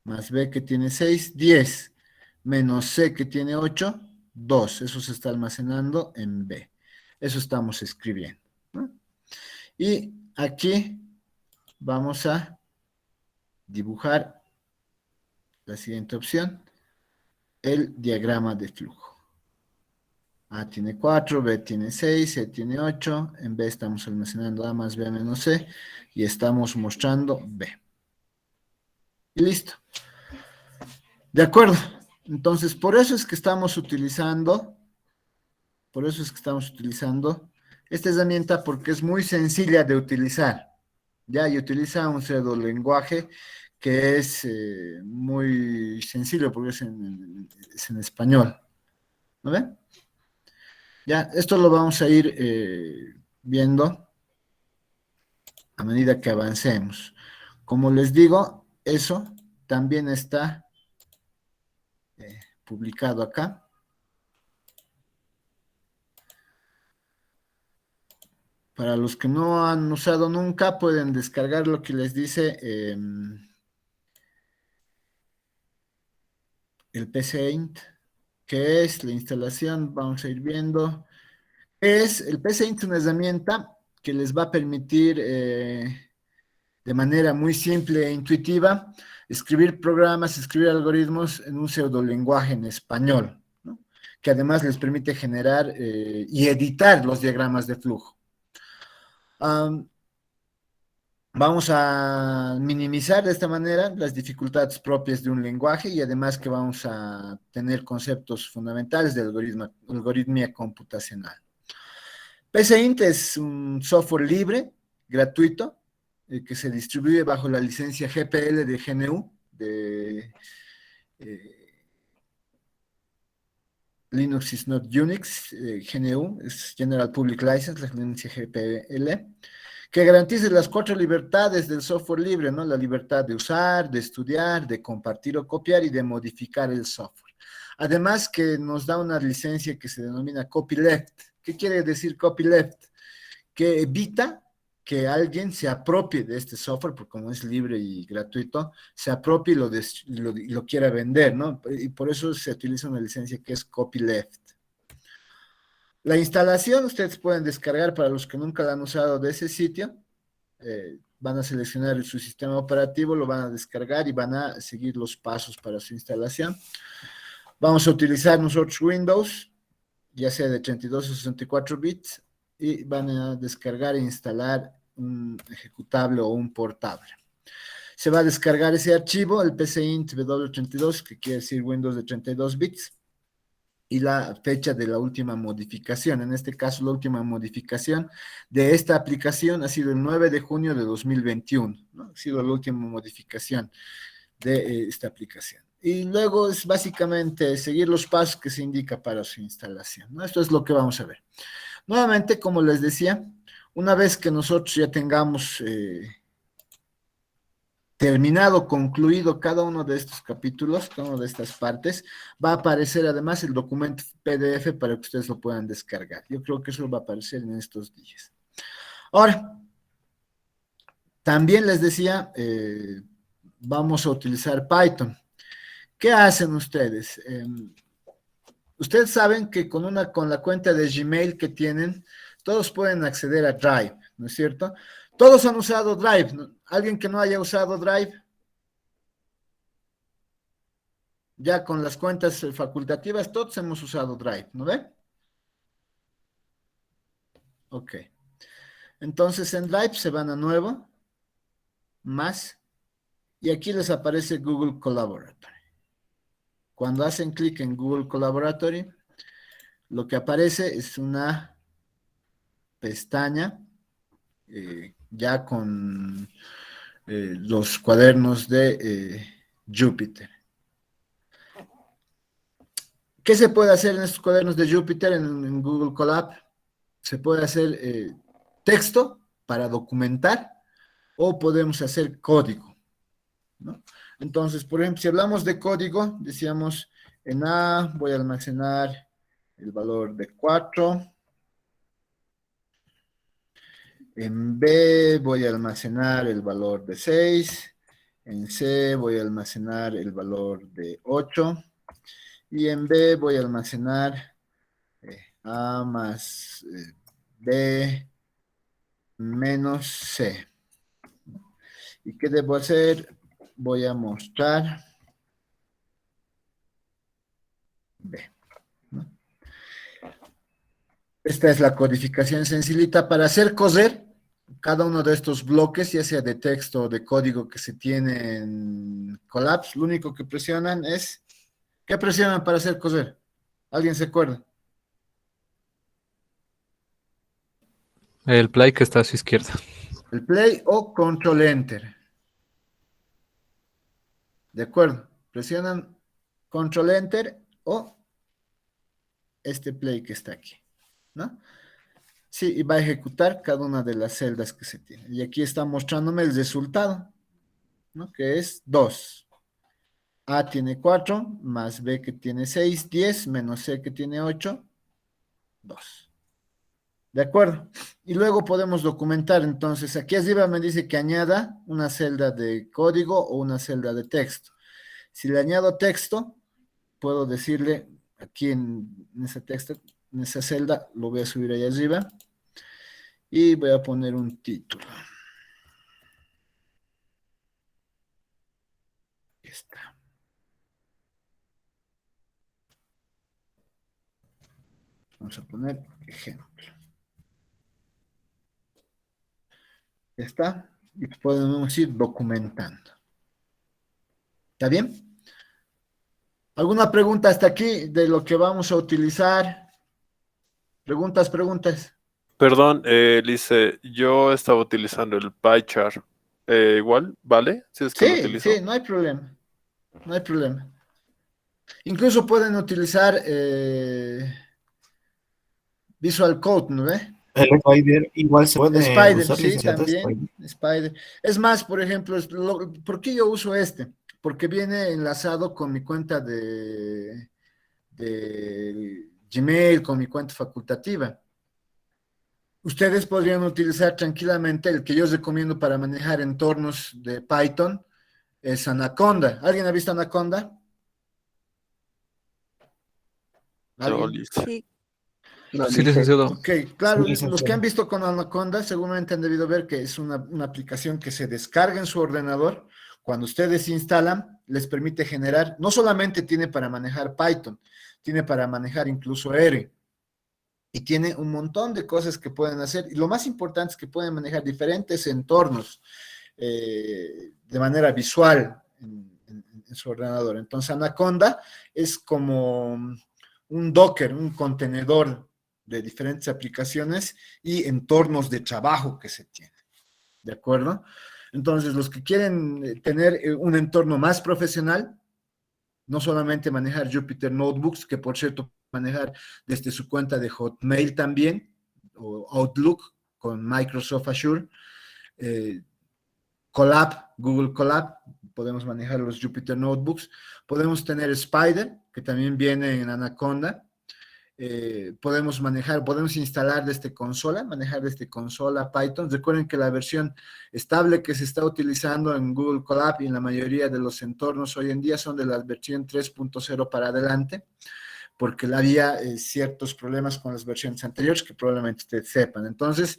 más B que tiene 6, 10, menos C que tiene 8, 2. Eso se está almacenando en B. Eso estamos escribiendo, ¿no? Y aquí vamos a dibujar la siguiente opción, el diagrama de flujo. A tiene 4, B tiene 6, C tiene 8, en B estamos almacenando A más B menos C y estamos mostrando B. Y listo. De acuerdo. Entonces, por eso es que estamos utilizando esta herramienta porque es muy sencilla de utilizar. Ya, y utiliza un pseudolenguaje que es muy sencillo porque es en español. ¿No ven? Ya, esto lo vamos a ir viendo a medida que avancemos. Como les digo, eso también está publicado acá. Para los que no han usado nunca, pueden descargar lo que les dice el PCInt, que es la instalación, vamos a ir viendo. El PCInt es una herramienta que les va a permitir de manera muy simple e intuitiva escribir programas, escribir algoritmos en un pseudolenguaje en español, ¿no? que además les permite generar y editar los diagramas de flujo. Vamos a minimizar de esta manera las dificultades propias de un lenguaje y además que vamos a tener conceptos fundamentales de algoritmia computacional. PCInt es un software libre, gratuito, que se distribuye bajo la licencia GPL de GNU, de Linux is not Unix, GNU, es General Public License, la licencia GPL, que garantice las 4 libertades del software libre, ¿no? La libertad de usar, de estudiar, de compartir o copiar y de modificar el software. Además que nos da una licencia que se denomina copyleft. ¿Qué quiere decir copyleft? Que evita que alguien se apropie de este software, porque como es libre y gratuito, se apropie y lo quiera vender, ¿no? Y por eso se utiliza una licencia que es copyleft. La instalación ustedes pueden descargar para los que nunca la han usado de ese sitio. Van a seleccionar su sistema operativo, lo van a descargar y van a seguir los pasos para su instalación. Vamos a utilizar nosotros Windows, ya sea de 32 o 64 bits, y van a descargar e instalar un ejecutable o un portable. Se va a descargar ese archivo, el PCInt W32, que quiere decir Windows de 32 bits, y la fecha de la última modificación. En este caso, la última modificación de esta aplicación ha sido el 9 de junio de 2021, ¿no? Ha sido la última modificación de esta aplicación. Y luego es básicamente seguir los pasos que se indica para su instalación, ¿no? Esto es lo que vamos a ver. Nuevamente, como les decía, una vez que nosotros ya tengamos terminado, concluido cada uno de estos capítulos, cada una de estas partes, va a aparecer además el documento PDF para que ustedes lo puedan descargar. Yo creo que eso va a aparecer en estos días. Ahora, también les decía, vamos a utilizar Python. ¿Qué hacen ustedes? Ustedes saben que con la cuenta de Gmail que tienen, todos pueden acceder a Drive, ¿no es cierto? Todos han usado Drive, ¿no? ¿Alguien que no haya usado Drive? Ya con las cuentas facultativas, todos hemos usado Drive, ¿no ve? Ok. Entonces en Drive se van a nuevo, más, y aquí les aparece Google Collaboratory. Cuando hacen clic en Google Collaboratory, lo que aparece es una pestaña ya con los cuadernos de Jupyter. ¿Qué se puede hacer en estos cuadernos de Jupyter en Google Colab? Se puede hacer texto para documentar o podemos hacer código, ¿no? Entonces, por ejemplo, si hablamos de código, decíamos en A voy a almacenar el valor de 4, en B voy a almacenar el valor de 6, en C voy a almacenar el valor de 8 y en B voy a almacenar A más B menos C. ¿Y qué debo hacer? Voy a mostrar B, ¿no? Esta es la codificación sencillita para hacer coser cada uno de estos bloques, ya sea de texto o de código que se tiene en Collapse. Lo único que presionan es, ¿qué presionan para hacer coser? ¿Alguien se acuerda? El play que está a su izquierda. El play o control enter. ¿De acuerdo? Presionan control enter o este play que está aquí, ¿no? Sí, y va a ejecutar cada una de las celdas que se tienen. Y aquí está mostrándome el resultado, ¿no? Que es 2. A tiene 4, más B que tiene 6, 10, menos C que tiene 8, 2. ¿De acuerdo? Y luego podemos documentar. Entonces, aquí arriba me dice que añada una celda de código o una celda de texto. Si le añado texto, puedo decirle aquí en ese texto, en esa celda, lo voy a subir ahí arriba y voy a poner un título. Ahí está. Vamos a poner ejemplo. Ya está. Y podemos ir documentando. ¿Está bien? ¿Alguna pregunta hasta aquí de lo que vamos a utilizar? Preguntas. Perdón, Lice, yo estaba utilizando el PyChart. Igual, ¿vale? Si es que lo utilizo. Sí, no hay problema. No hay problema. Incluso pueden utilizar Visual Code, ¿no ve? El Spider igual se puede Spider, usar, sí, licenciado, también. Spider. Es más, por ejemplo, ¿por qué yo uso este? Porque viene enlazado con mi cuenta de Gmail, con mi cuenta facultativa. Ustedes podrían utilizar tranquilamente el que yo os recomiendo para manejar entornos de Python, es Anaconda. ¿Alguien ha visto Anaconda? No, ¿Alguien? Lice. Sí, No, sí, licenciado. Ok, claro, Sí, los que han visto con Anaconda seguramente han debido ver que es una aplicación que se descarga en su ordenador. Cuando ustedes instalan, les permite generar, no solamente tiene para manejar Python, tiene para manejar incluso R. Y tiene un montón de cosas que pueden hacer. Y lo más importante es que pueden manejar diferentes entornos de manera visual en su ordenador. Entonces, Anaconda es como un Docker, un contenedor de diferentes aplicaciones y entornos de trabajo que se tienen. ¿De acuerdo? Entonces, los que quieren tener un entorno más profesional, no solamente manejar Jupyter Notebooks, que por cierto, manejar desde su cuenta de Hotmail también, o Outlook con Microsoft Azure, Colab, Google Colab, podemos manejar los Jupyter Notebooks, podemos tener Spider, que también viene en Anaconda, podemos instalar desde consola, manejar desde consola Python. Recuerden que la versión estable que se está utilizando en Google Colab y en la mayoría de los entornos hoy en día son de la versión 3.0 para adelante, porque había ciertos problemas con las versiones anteriores que probablemente ustedes sepan. Entonces,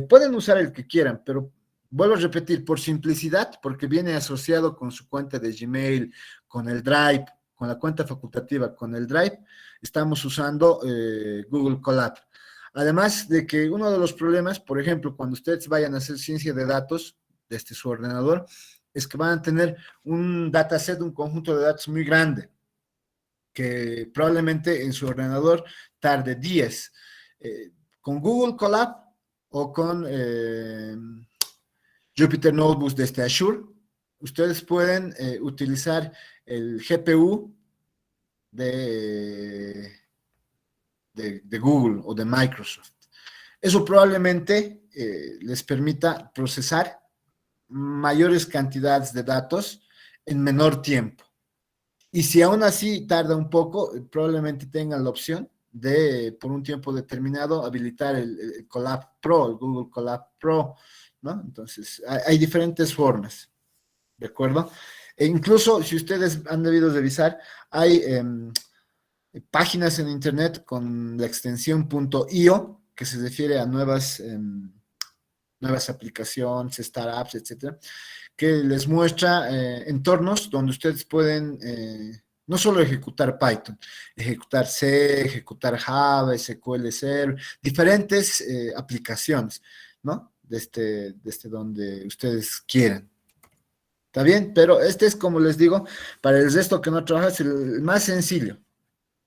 pueden usar el que quieran, pero vuelvo a repetir, por simplicidad, porque viene asociado con su cuenta de Gmail, con el Drive, con la cuenta facultativa, con el Drive, estamos usando Google Colab. Además de que uno de los problemas, por ejemplo, cuando ustedes vayan a hacer ciencia de datos desde su ordenador, es que van a tener un dataset, un conjunto de datos muy grande, que probablemente en su ordenador tarde días. Con Google Colab o con Jupyter Notebooks desde Azure, ustedes pueden utilizar el GPU de Google o de Microsoft. Eso probablemente les permita procesar mayores cantidades de datos en menor tiempo. Y si aún así tarda un poco, probablemente tengan la opción de, por un tiempo determinado, habilitar el Colab Pro, el Google Colab Pro, ¿no? Entonces, hay diferentes formas, ¿de acuerdo? E incluso, si ustedes han debido revisar, hay páginas en Internet con la extensión .io, que se refiere a nuevas aplicaciones, startups, etcétera, que les muestra entornos donde ustedes pueden no solo ejecutar Python, ejecutar C, ejecutar Java, SQL Server, diferentes aplicaciones, ¿no? Desde donde ustedes quieran. ¿Está bien? Pero este es, como les digo, para el resto que no trabaja, es el más sencillo.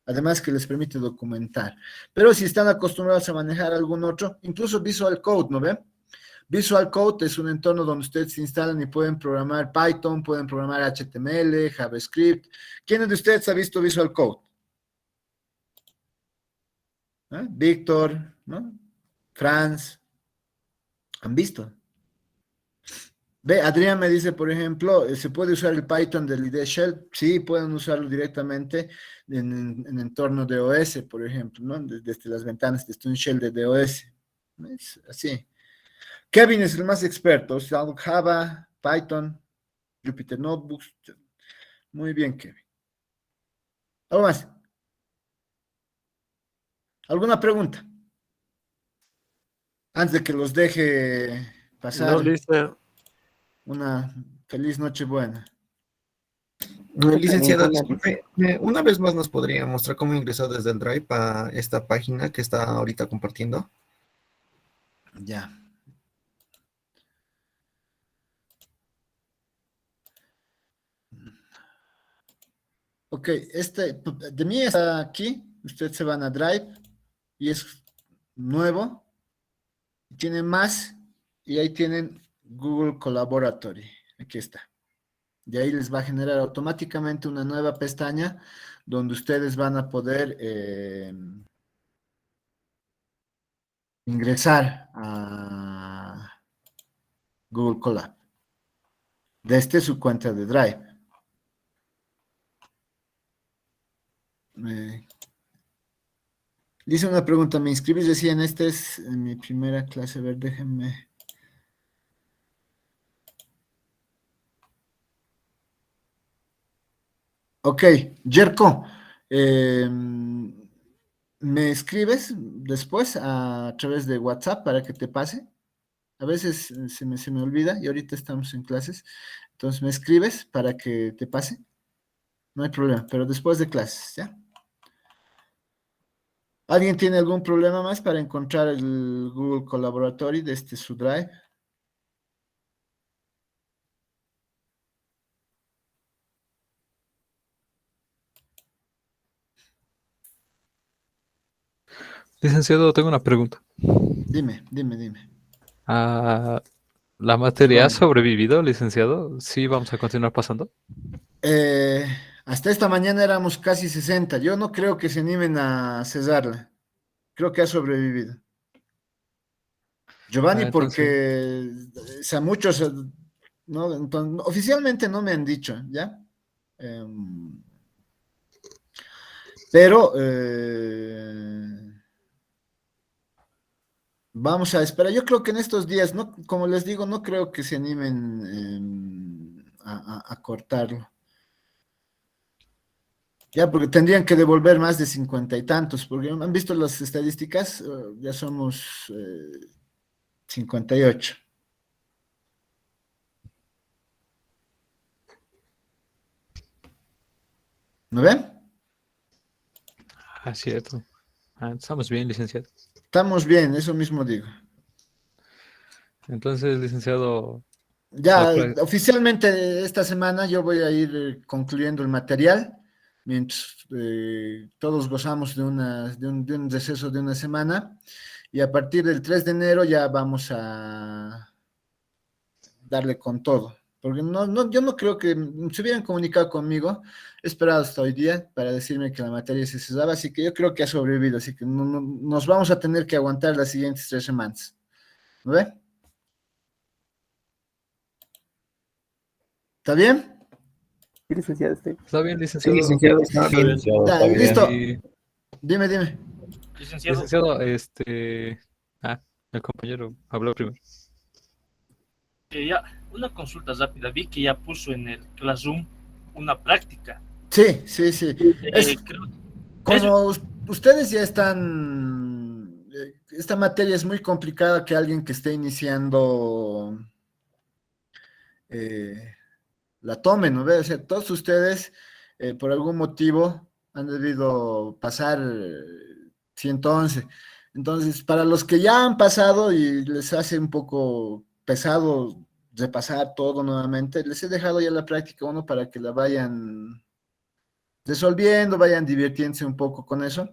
Además que les permite documentar. Pero si están acostumbrados a manejar algún otro, incluso Visual Code, ¿no ven? Visual Code es un entorno donde ustedes se instalan y pueden programar Python, pueden programar HTML, JavaScript. ¿Quiénes de ustedes ha visto Visual Code? Víctor, ¿no? Franz, ¿han visto? Ve, Adrián me dice, por ejemplo, ¿se puede usar el Python del IDE Shell? Sí, pueden usarlo directamente en entorno de OS, por ejemplo, ¿no? Desde las ventanas, desde un shell de DOS. ¿Es? Así. Kevin es el más experto, o sea, Java, Python, Jupyter Notebooks. Muy bien, Kevin. ¿Algo más? ¿Alguna pregunta? Antes de que los deje pasar No, Lice. una feliz noche buena. Licenciado, Ninguna, disculpe, una vez más nos podría mostrar cómo ingresar desde el Drive a esta página que está ahorita compartiendo. Ya. Ok, de mí está aquí, ustedes se van a Drive y es nuevo, tienen más y ahí tienen Google Collaboratory, aquí está. De ahí les va a generar automáticamente una nueva pestaña donde ustedes van a poder ingresar a Google Colab desde su cuenta de Drive. Dice una pregunta, ¿me inscribís recién? Esta es mi primera clase, a ver, déjenme. Ok, Jerko, ¿me escribes después a través de WhatsApp para que te pase? A veces se me olvida y ahorita estamos en clases, entonces me escribes para que te pase. No hay problema, pero después de clases, ¿ya? ¿Alguien tiene algún problema más para encontrar el Google Collaboratory desde su Drive? Licenciado, tengo una pregunta. Dime. Ah, ¿la materia ha sobrevivido, licenciado? ¿Sí vamos a continuar pasando? Eh, Hasta esta mañana éramos casi 60. Yo no creo que se animen a cesarla. Creo que ha sobrevivido. Giovanni, Entonces, porque, o sea, muchos, ¿no? Entonces, oficialmente no me han dicho, ¿ya? Pero vamos a esperar. Yo creo que en estos días, no, como les digo, no creo que se animen a cortarlo. Ya, porque tendrían que devolver más de 50 y tantos, porque han visto las estadísticas, ya somos 58. ¿No ven? cierto. Estamos bien, licenciado. Estamos bien, eso mismo digo. Entonces, licenciado, Ya, la pra- oficialmente esta semana yo voy a ir concluyendo el material, mientras todos gozamos de un receso de una semana, y a partir del 3 de enero ya vamos a darle con todo, porque yo no creo que se hubieran comunicado conmigo, he esperado hasta hoy día para decirme que la materia se cesaba, así que yo creo que ha sobrevivido, así que nos vamos a tener que aguantar las siguientes 3 semanas, ¿no ve? ¿Está bien? Sí, licenciado, ¿Está bien, Sí, licenciado? licenciado, está bien. Ya, listo. Y, Dime. Licenciado, licenciado, el compañero habló primero. ya, una consulta rápida. Vi que ya puso en el Classroom una práctica. Sí. Creo, Como ustedes ya están, esta materia es muy complicada que alguien que esté iniciando la tome, ¿no ve? O sea, todos ustedes por algún motivo han debido pasar 111. Entonces, para los que ya han pasado y les hace un poco pesado repasar todo nuevamente, les he dejado ya la práctica uno para que la vayan resolviendo, vayan divirtiéndose un poco con eso,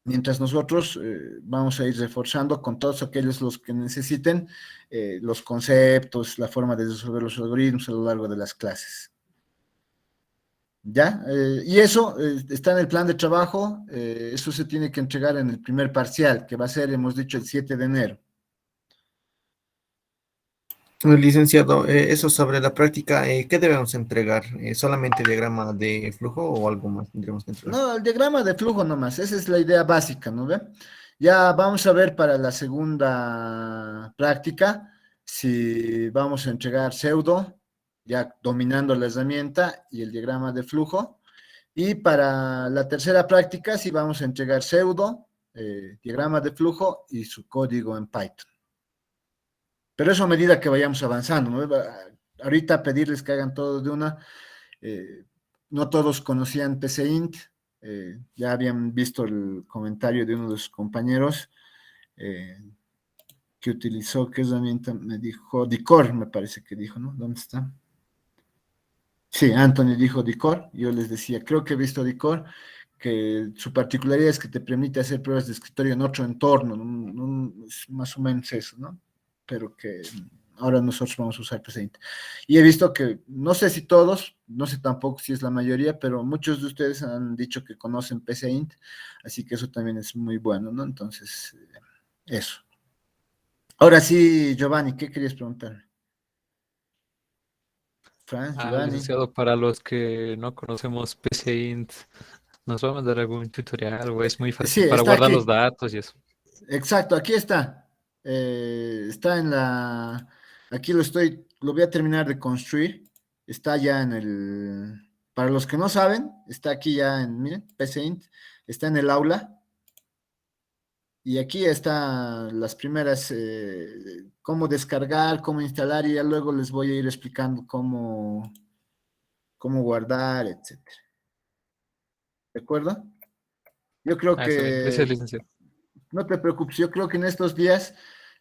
mientras nosotros vamos a ir reforzando con todos aquellos los que necesiten los conceptos, la forma de resolver los algoritmos a lo largo de las clases. ¿Ya? Y eso está en el plan de trabajo, eso se tiene que entregar en el primer parcial, que va a ser, hemos dicho, el 7 de enero. Licenciado, eso sobre la práctica, ¿qué debemos entregar? ¿Solamente diagrama de flujo o algo más tendremos que entregar? No, el diagrama de flujo nomás, esa es la idea básica, ¿no ve? Ya vamos a ver para la segunda práctica si vamos a entregar pseudo, ya dominando la herramienta y el diagrama de flujo. Y para la tercera práctica si vamos a entregar pseudo, diagrama de flujo y su código en Python. Pero eso a medida que vayamos avanzando, ¿no? Ahorita pedirles que hagan todo de una No todos conocían PCInt, ya habían visto el comentario de uno de sus compañeros que utilizó, ¿qué herramienta me dijo? Dicor, me parece que dijo, ¿no? ¿Dónde está? Sí, Anthony dijo Dicor, yo les decía, creo que he visto Dicor, que su particularidad es que te permite hacer pruebas de escritorio en otro entorno, es más o menos eso, ¿no? Pero que ahora nosotros vamos a usar PCInt. Y he visto que, no sé si todos, no sé tampoco si es la mayoría, pero muchos de ustedes han dicho que conocen PCInt, así que eso también es muy bueno, ¿no? Entonces, eso. Ahora sí, Giovanni, ¿qué querías preguntarme? Fran, Giovanni. Licenciado, para los que no conocemos PCInt, ¿nos va a mandar algún tutorial o es muy fácil Sí, para está guardar aquí. los datos y eso? Exacto, aquí está. Está en la. Aquí lo voy a terminar de construir. Está ya en el. Para los que no saben, está aquí ya en, miren, PCInt, está en el aula. Y aquí están las primeras, cómo descargar, cómo instalar, y ya luego les voy a ir explicando cómo guardar, etcétera. ¿De acuerdo? Yo creo Está bien. Gracias, que licenciado. no te preocupes, yo creo que en estos días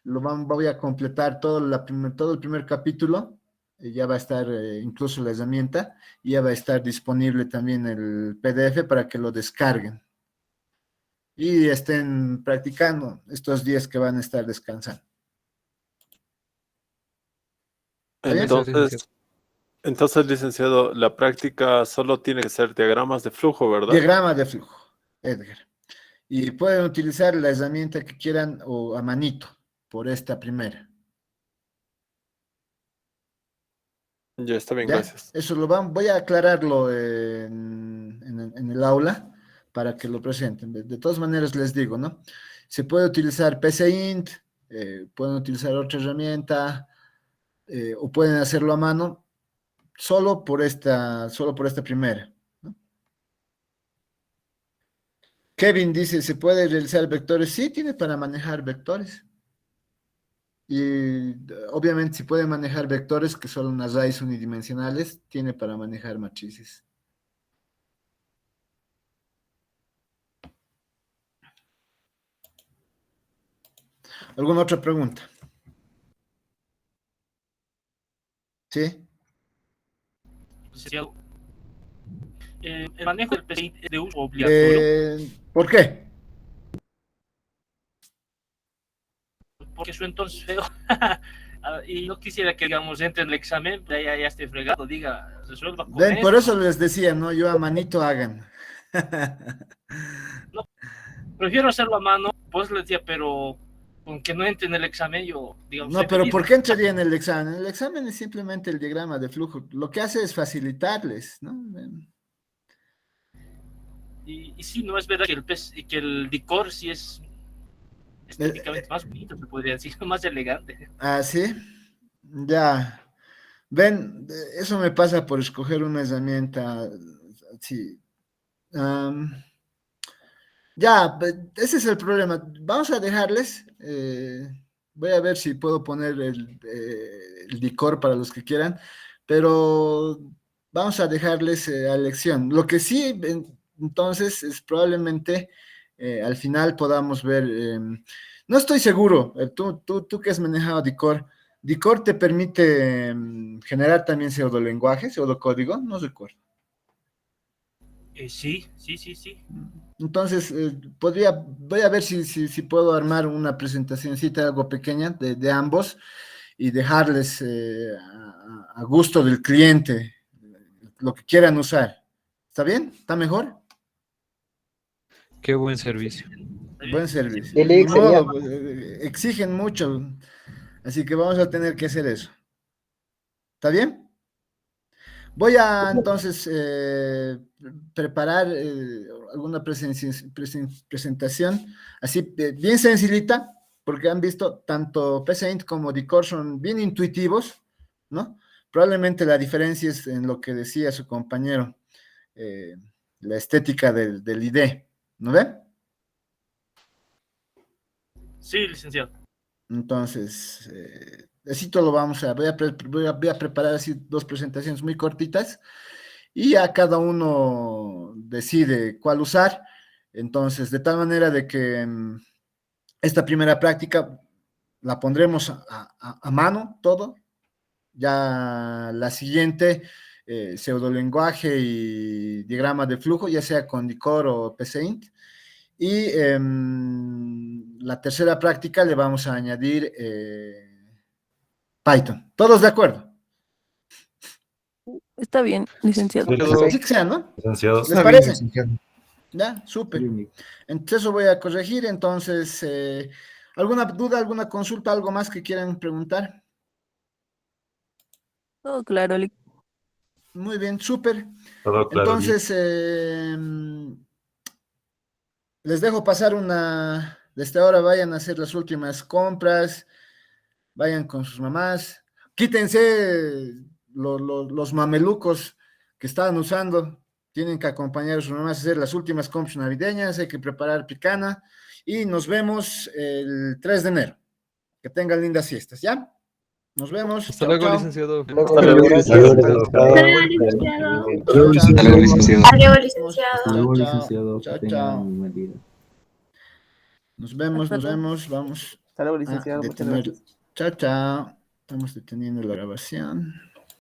voy a completar todo el primer capítulo, ya va a estar incluso la herramienta, y ya va a estar disponible también el PDF para que lo descarguen y estén practicando estos días que van a estar descansando. ¿Está bien? Gracias, licenciado. Entonces, licenciado, la práctica solo tiene que ser diagramas de flujo, ¿verdad? Diagrama de flujo, Edgar. Y pueden utilizar la herramienta que quieran o a manito por esta primera. Ya está bien, ¿Ya? gracias. Eso voy a aclararlo en el aula para que lo presenten. De todas maneras les digo, ¿no? Se puede utilizar PCInt, pueden utilizar otra herramienta, o pueden hacerlo a mano solo por esta primera, ¿no? Kevin dice, ¿se puede realizar vectores? Sí, tiene para manejar vectores. Y obviamente si puede manejar vectores, que son unas raíces unidimensionales, tiene para manejar matrices. ¿Alguna otra pregunta? ¿Sí? Licenciado, el manejo del PCInt es de uso obligatorio, ¿Por qué? porque su entorno es feo. Y no quisiera que, digamos, entre en el examen, ya esté fregado, diga, resuelva con Ven, por esto. eso les decía, ¿no? Yo a manito hagan. No, prefiero hacerlo a mano, pues les decía, pero con que no entre en el examen, yo, digamos, No, soy pero feliz. ¿por qué entraría en el examen? El examen es simplemente el diagrama de flujo. Lo que hace es facilitarles, ¿no? Y sí, no es verdad que que el Dicor sí es estéticamente más bonito, se podría decir, más elegante. Ah, sí, ya. Ven, eso me pasa por escoger una herramienta. Sí. Ya, ese es el problema. Vamos a dejarles. Voy a ver si puedo poner el Dicor para los que quieran, pero vamos a dejarles a elección. Lo que sí, entonces, es probablemente al final podamos ver. No estoy seguro. Tú que has manejado Dicor, ¿Dicor te permite generar también pseudolenguaje, pseudocódigo? No recuerdo. Sí. Entonces, voy a ver si puedo armar una presentacióncita algo pequeña de ambos y dejarles a gusto del cliente lo que quieran usar. ¿Está bien? ¿Está mejor? Qué buen servicio. Buen servicio. El Ni ex sería- modo, exigen mucho, así que vamos a tener que hacer eso. ¿Está bien? Voy a entonces preparar alguna presentación así bien sencillita, porque han visto tanto PCInt como Dicor son bien intuitivos, ¿no? Probablemente la diferencia es en lo que decía su compañero, la estética del ID, ¿no ven? Sí, licenciado. Entonces, así todo lo voy a preparar así dos presentaciones muy cortitas y ya cada uno decide cuál usar. Entonces, de tal manera de que esta primera práctica la pondremos a mano todo. Ya la siguiente, pseudolenguaje y diagrama de flujo, ya sea con Dicor o PCInt. Y la tercera práctica le vamos a añadir Python. ¿Todos de acuerdo? Está bien, licenciado. Sí que sea, ¿no? Licenciado. ¿Les Está bien, parece? licenciado. Ya, súper. Entonces eso voy a corregir. Entonces, ¿alguna duda, alguna consulta, algo más que quieran preguntar? Todo claro. Muy bien, súper. Todo claro. Entonces, les dejo pasar desde ahora vayan a hacer las últimas compras, vayan con sus mamás, quítense los mamelucos que estaban usando, tienen que acompañar a sus mamás a hacer las últimas compras navideñas, hay que preparar picana y nos vemos el 3 de enero. Que tengan lindas fiestas, ¿ya? Nos vemos. Hasta Chao, luego, chao. licenciado. Hasta luego, licenciado. gracias. Chao, chao. licenciado. Adiós, licenciado. Hasta luego, Chao, licenciado. chao, Que tengan chao. un buen día. Nos vemos, Hasta nos luego. vemos. Vamos Hasta luego, a licenciado. Muchas detener. gracias. Chao, chao. Estamos deteniendo la grabación.